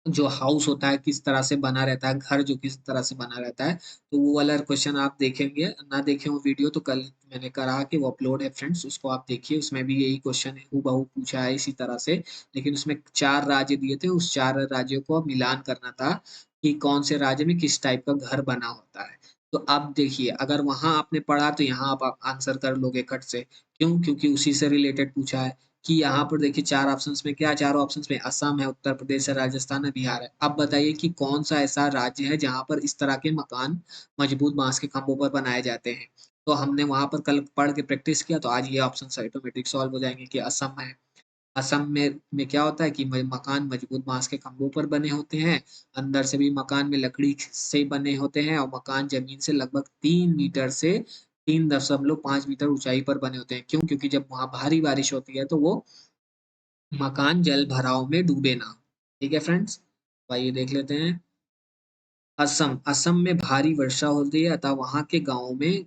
जो हाउस होता है किस तरह से बना रहता है, घर जो किस तरह से बना रहता है, तो वो वाला क्वेश्चन आप देखेंगे। ना देखें वो वीडियो तो कल मैंने करा कि वो अपलोड है फ्रेंड्स, उसको आप देखिए, उसमें भी यही क्वेश्चन हूबहू पूछा है इसी तरह से। लेकिन उसमें 4 राज्य दिए थे, उस 4 राज्यों को अब मिलान करना था कि कौन से राज्य में किस टाइप का घर बना होता है। तो अब देखिए अगर वहां आपने पढ़ा तो यहाँ आप आंसर कर लोगे कट से। क्यों? क्योंकि उसी से रिलेटेड पूछा है। कि यहाँ पर देखिए 4 ऑप्शंस में क्या, चारों ऑप्शंस में असम है, उत्तर प्रदेश है, राजस्थान है, बिहार है। अब बताइए कि कौन सा ऐसा राज्य है जहाँ पर इस तरह के मकान मजबूत बांस के खंभों पर बनाए जाते हैं? तो हमने वहां पर कल पढ़ के प्रैक्टिस किया, तो आज ये ऑप्शन ऑटोमेटिक सॉल्व हो जाएंगे कि असम है। असम में क्या होता है कि मकान मजबूत बांस के खंभों पर बने होते हैं। अंदर से भी मकान में लकड़ी से बने होते हैं, और मकान जमीन से लगभग 3 मीटर से 3.5 मीटर ऊंचाई पर बने होते हैं। क्यों? क्योंकि जब वहां भारी बारिश होती है तो वो मकान जल भराव में डूबे ना। ठीक है फ्रेंड्स, तो आइए देख लेते हैं। असम, असम में भारी वर्षा होती है अतः वहां के गांवों में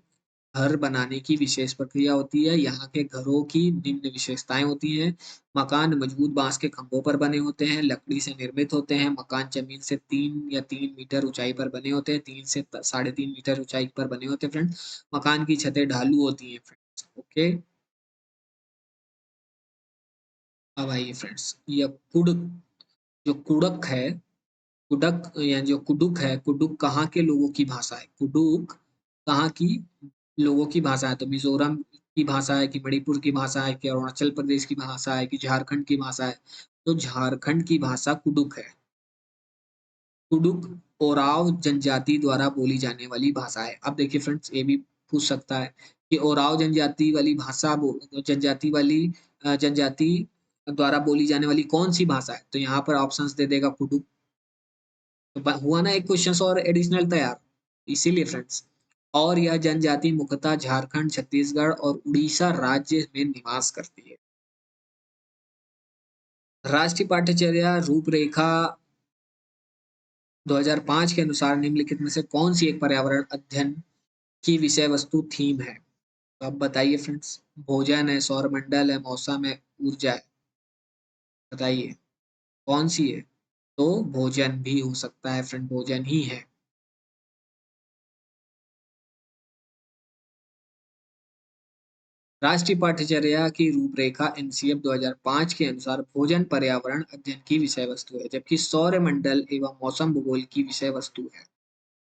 घर बनाने की विशेष प्रक्रिया होती है। यहाँ के घरों की निम्न विशेषताएं होती हैं। मकान मजबूत बांस के खंभों पर बने होते हैं, लकड़ी से निर्मित होते हैं। मकान जमीन से 3 या 3 मीटर ऊंचाई पर बने होते हैं, 3 से 3.5 मीटर ऊंचाई पर बने होते हैं फ्रेंड्स। मकान की छतें ढालू होती हैं फ्रेंड्स। ओके, अब आइए फ्रेंड्स, ये जो कुड़क है, कुडक या जो कुडुक है, कुडुक कहाँ के लोगों की भाषा है? कुडुक कहाँ की लोगों की भाषा है? तो मिजोरम की भाषा है कि मणिपुर की भाषा है कि अरुणाचल प्रदेश की भाषा है कि झारखंड की भाषा है? तो झारखंड की भाषा कुडुक है। कुडुक ओराव जनजाति द्वारा बोली जाने वाली भाषा है। अब देखिए फ्रेंड्स, ये भी पूछ सकता है कि ओराव जनजाति वाली जनजाति वाली जनजाति द्वारा बोली जाने वाली कौन सी भाषा है? तो यहाँ पर ऑप्शंस दे देगा कुडुक। तो हुआ ना एक क्वेश्चन और एडिशनल तैयार। इसीलिए फ्रेंड्स, और यह जनजाति मुख्यतः झारखंड, छत्तीसगढ़ और उड़ीसा राज्य में निवास करती है। राष्ट्रीय पाठ्यचर्या रूपरेखा 2005 के अनुसार निम्नलिखित में से कौन सी एक पर्यावरण अध्ययन की विषय वस्तु थीम है? तो अब बताइए फ्रेंड्स, भोजन है, सौरमंडल है, मौसम है, ऊर्जा है? बताइए कौन सी है? तो भोजन भी हो सकता है फ्रेंड, भोजन ही है। राष्ट्रीय पाठ्यचर्या की रूपरेखा एनसीएफ 2005 के अनुसार भोजन पर्यावरण अध्ययन की विषय वस्तु है, जबकि सौर मंडल एवं मौसम भूगोल की विषय वस्तु है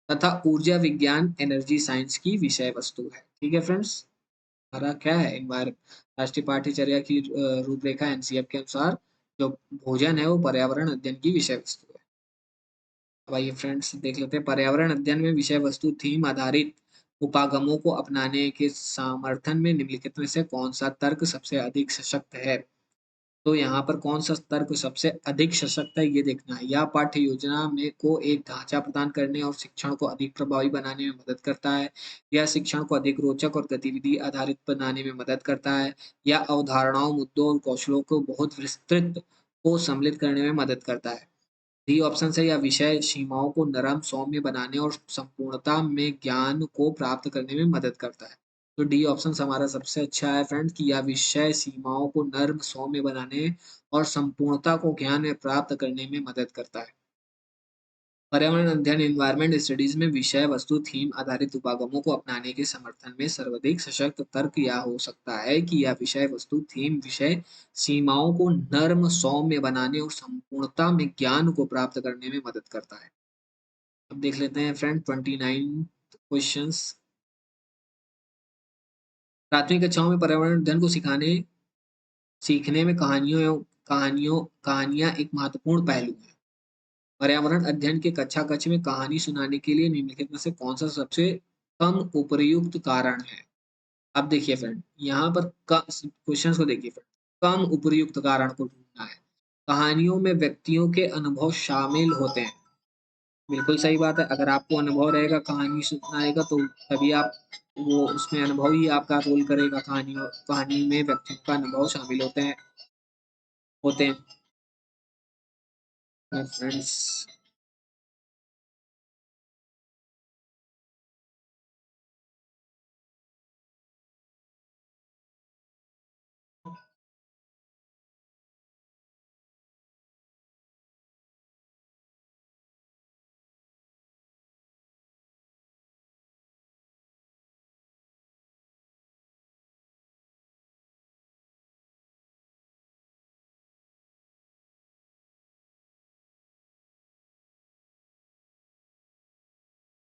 तथा ऊर्जा विज्ञान एनर्जी साइंस की विषय वस्तु है। ठीक है फ्रेंड्स, हमारा क्या है राष्ट्रीय पाठ्यचर्या की रूपरेखा एनसीएफ के अनुसार जो भोजन है वो पर्यावरण अध्ययन की विषय वस्तु है। अब आइए फ्रेंड्स देख लेते हैं, पर्यावरण अध्ययन में विषय वस्तु थीम आधारित उपागमों को अपनाने के समर्थन में निम्नलिखित में से कौन सा तर्क सबसे अधिक सशक्त है। तो यहाँ पर कौन सा तर्क सबसे अधिक सशक्त है ये देखना है। यह पाठ्य योजना में को एक ढांचा प्रदान करने और शिक्षण को अधिक प्रभावी बनाने में मदद करता है। यह शिक्षण को अधिक रोचक और गतिविधि आधारित बनाने में मदद करता है। या अवधारणाओं, मुद्दों और कौशलों को बहुत विस्तृत को सम्मिलित करने में मदद करता है। डी ऑप्शन है, या विषय सीमाओं को नरम सौम्य बनाने और संपूर्णता में ज्ञान को प्राप्त करने में मदद करता है। तो डी ऑप्शन हमारा सबसे अच्छा है फ्रेंड्स, कि यह विषय सीमाओं को नर्म सौम्य बनाने और संपूर्णता को ज्ञान में प्राप्त करने में मदद करता है। पर्यावरण अध्ययन एनवायरमेंट स्टडीज में विषय वस्तु थीम आधारित उपागमों को अपनाने के समर्थन में सर्वाधिक सशक्त तर्क यह हो सकता है कि यह विषय वस्तु थीम विषय सीमाओं को नर्म सौम्य बनाने और संपूर्णता में ज्ञान को प्राप्त करने में मदद करता है। अब देख लेते हैं फ्रेंड 29 क्वेश्चंस। प्राथमिक कक्षाओं में पर्यावरण अध्ययन को सीखने में कहानियां एक महत्वपूर्ण पहलू है। पर्यावरण अध्ययन के कक्षा कक्ष में कहानी सुनाने के लिए निम्नलिखित में से कौन सा सबसे कम उपयुक्त कारण है। अब देखिए फ्रेंड, यहाँ पर क्वेश्चंस को देखिए फ्रेंड, कम उपयुक्त कारण को ढूंढना है। कहानियों में व्यक्तियों के अनुभव शामिल होते हैं। बिल्कुल सही बात है, अगर आपको अनुभव रहेगा कहानी सुनाएगा तो तभी आप वो उसमें अनुभव ही आपका रोल करेगा। कहानी में व्यक्तियों का अनुभव शामिल होते हैं फ्रेंड्स।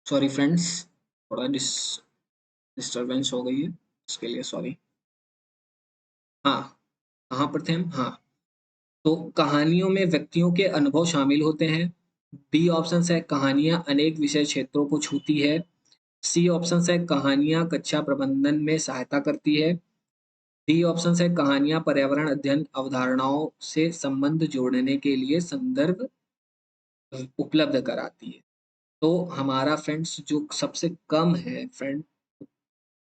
सॉरी फ्रेंड्स, थोड़ा डिस्टरबेंस हो गई है, उसके लिए सॉरी। हाँ, कहाँ पर थे हम? हाँ, तो कहानियों में व्यक्तियों के अनुभव शामिल होते हैं। बी ऑप्शन है, कहानियां अनेक विषय क्षेत्रों को छूती है। सी ऑप्शन है, कहानियां कक्षा प्रबंधन में सहायता करती है। डी ऑप्शन है, कहानियां पर्यावरण अध्ययन अवधारणाओं से संबंध जोड़ने के लिए संदर्भ उपलब्ध कराती है। तो हमारा फ्रेंड्स जो सबसे कम है फ्रेंड,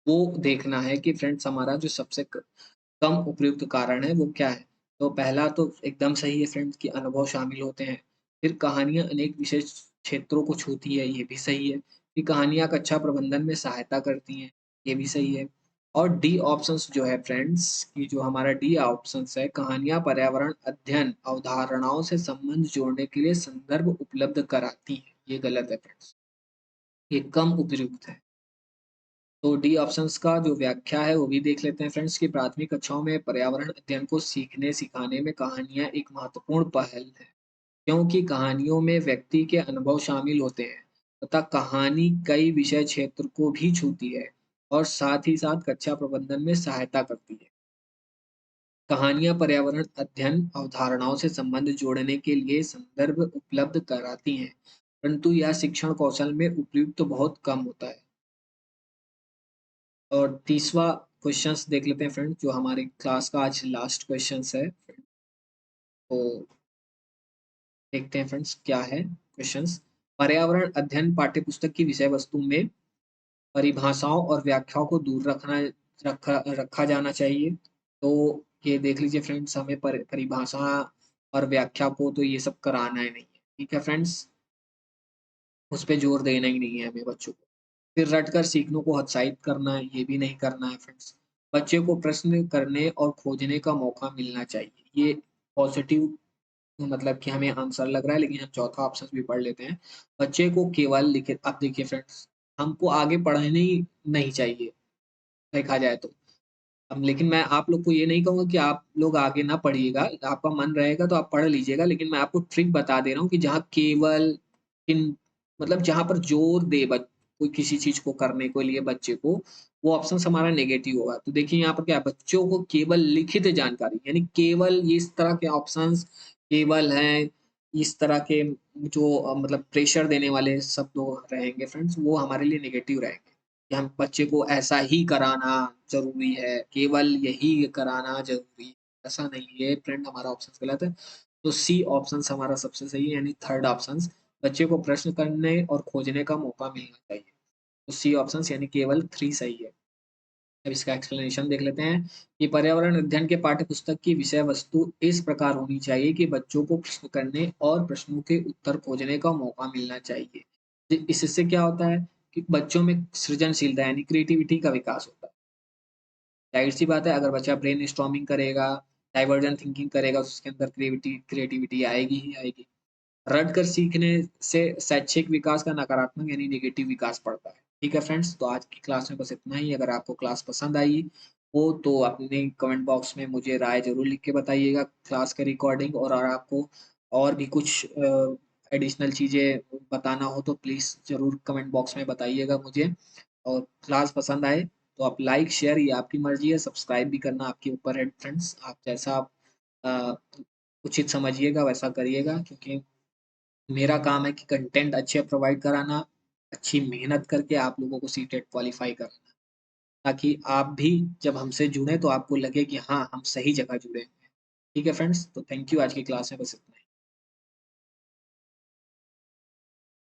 वो देखना है कि फ्रेंड्स हमारा जो सबसे कम उपयुक्त कारण है वो क्या है। तो पहला तो एकदम सही है फ्रेंड्स, कि अनुभव शामिल होते हैं। फिर कहानियां अनेक विशेष क्षेत्रों को छूती है, ये भी सही है। कि कहानियां कक्षा प्रबंधन में सहायता करती हैं, ये भी सही है। और डी ऑप्शंस जो है फ्रेंड्स, कि जो हमारा डी ऑप्शंस है, कहानियां पर्यावरण अध्ययन अवधारणाओं से संबंध जोड़ने के लिए संदर्भ उपलब्ध कराती हैं, ये गलत है फ्रेंड्स, ये कम उपयुक्त है। तो डी ऑप्शंस का जो व्याख्या है वो भी देख लेते हैं फ्रेंड्स, की प्राथमिक कक्षाओं में पर्यावरण अध्ययन को सीखने सिखाने में कहानियां एक महत्वपूर्ण पहल है, क्योंकि कहानियों में व्यक्ति के अनुभव शामिल होते हैं तथा कहानी कई विषय क्षेत्र को भी छूती है और साथ ही साथ कक्षा प्रबंधन में सहायता करती है। कहानियां पर्यावरण अध्ययन अवधारणाओं से संबंध जोड़ने के लिए संदर्भ उपलब्ध कराती हैं, परंतु यह शिक्षण कौशल में उपयुक्त बहुत कम होता है। और तीसवा क्वेश्चंस देख लेते हैं फ्रेंड, जो हमारे क्लास का आज लास्ट क्वेश्चंस है। तो देखते हैं फ्रेंड्स क्या है क्वेश्चंस। पर्यावरण अध्ययन पाठ्यपुस्तक की विषय वस्तु में परिभाषाओं और व्याख्याओं को दूर रखा जाना चाहिए। तो ये देख लीजिए फ्रेंड्स, हमें परिभाषा और व्याख्या को तो ये सब कराना ही नहीं है। ठीक है फ्रेंड्स, उस पर जोर देना ही नहीं है हमें बच्चों को। फिर रटकर सीखने को हतोत्साहित करना है, ये भी नहीं करना है फ्रेंड्स। बच्चे को प्रश्न करने और खोजने का मौका मिलना चाहिए, ये पॉजिटिव मतलब कि हमें आंसर लग रहा है, लेकिन हम चौथा ऑप्शन भी पढ़ लेते हैं। बच्चे को केवल लिखित, अब देखिए फ्रेंड्स, हमको आगे पढ़ने ही नहीं चाहिए देखा जाए तो। अब लेकिन मैं आप लोग को ये नहीं कहूँगा कि आप लोग आगे ना पढ़िएगा, आपका मन रहेगा तो आप पढ़ लीजिएगा, लेकिन मैं आपको ट्रिक बता दे रहा हूँ कि जहाँ केवल इन मतलब जहाँ पर जोर दे कोई किसी चीज़ को करने के लिए बच्चे को, वो ऑप्शंस हमारा नेगेटिव होगा। तो देखिए यहाँ पर क्या है, बच्चों को केवल लिखित जानकारी यानी केवल इस तरह के ऑप्शंस केवल हैं, इस तरह के जो मतलब प्रेशर देने वाले शब्द रहेंगे फ्रेंड्स, वो हमारे लिए नेगेटिव रहेंगे। कि हम बच्चे को ऐसा ही कराना ज़रूरी है, केवल यही कराना ज़रूरी है, ऐसा नहीं है फ्रेंड हमारा ऑप्शन गलत है। तो सी ऑप्शन हमारा सबसे सही है यानी थर्ड ऑप्शन बच्चे को प्रश्न करने और खोजने का मौका मिलना चाहिए। तो सी ऑप्शन यानी केवल 3 सही है। अब इसका एक्सप्लेनेशन देख लेते हैं कि पर्यावरण अध्ययन के पाठ्य पुस्तक की विषय वस्तु इस प्रकार होनी चाहिए कि बच्चों को प्रश्न करने और प्रश्नों के उत्तर खोजने का मौका मिलना चाहिए। इससे क्या होता है कि बच्चों में सृजनशीलता यानी क्रिएटिविटी का विकास होता है। जाहिर सी बात है अगर बच्चा ब्रेन स्टॉर्मिंग करेगा, डाइवर्जेंट थिंकिंग करेगा, तो उसके अंदर क्रिएटिविटी आएगी ही आएगी। रट कर सीखने से शैक्षिक विकास का नकारात्मक यानी नेगेटिव विकास पड़ता है। ठीक है फ्रेंड्स, तो आज की क्लास में बस इतना ही। अगर आपको क्लास पसंद आई हो तो अपने कमेंट बॉक्स में मुझे राय ज़रूर लिख के बताइएगा क्लास का रिकॉर्डिंग, और अगर आपको और भी कुछ एडिशनल चीज़ें बताना हो तो प्लीज़ ज़रूर कमेंट बॉक्स में बताइएगा मुझे। और क्लास पसंद आए तो आप लाइक, शेयर ये आपकी मर्ज़ी है, सब्सक्राइब भी करना आपके ऊपर है फ्रेंड्स। आप जैसा आप अ, उचित समझिएगा वैसा करिएगा, क्योंकि मेरा काम है कि कंटेंट अच्छे प्रोवाइड कराना, अच्छी मेहनत करके आप लोगों को सीटेट क्वालीफाई कराना, ताकि आप भी जब हमसे जुड़े तो आपको लगे कि हाँ, हम सही जगह जुड़े हैं। ठीक है फ्रेंड्स, तो थैंक यू, आज की क्लास में बस इतना ही।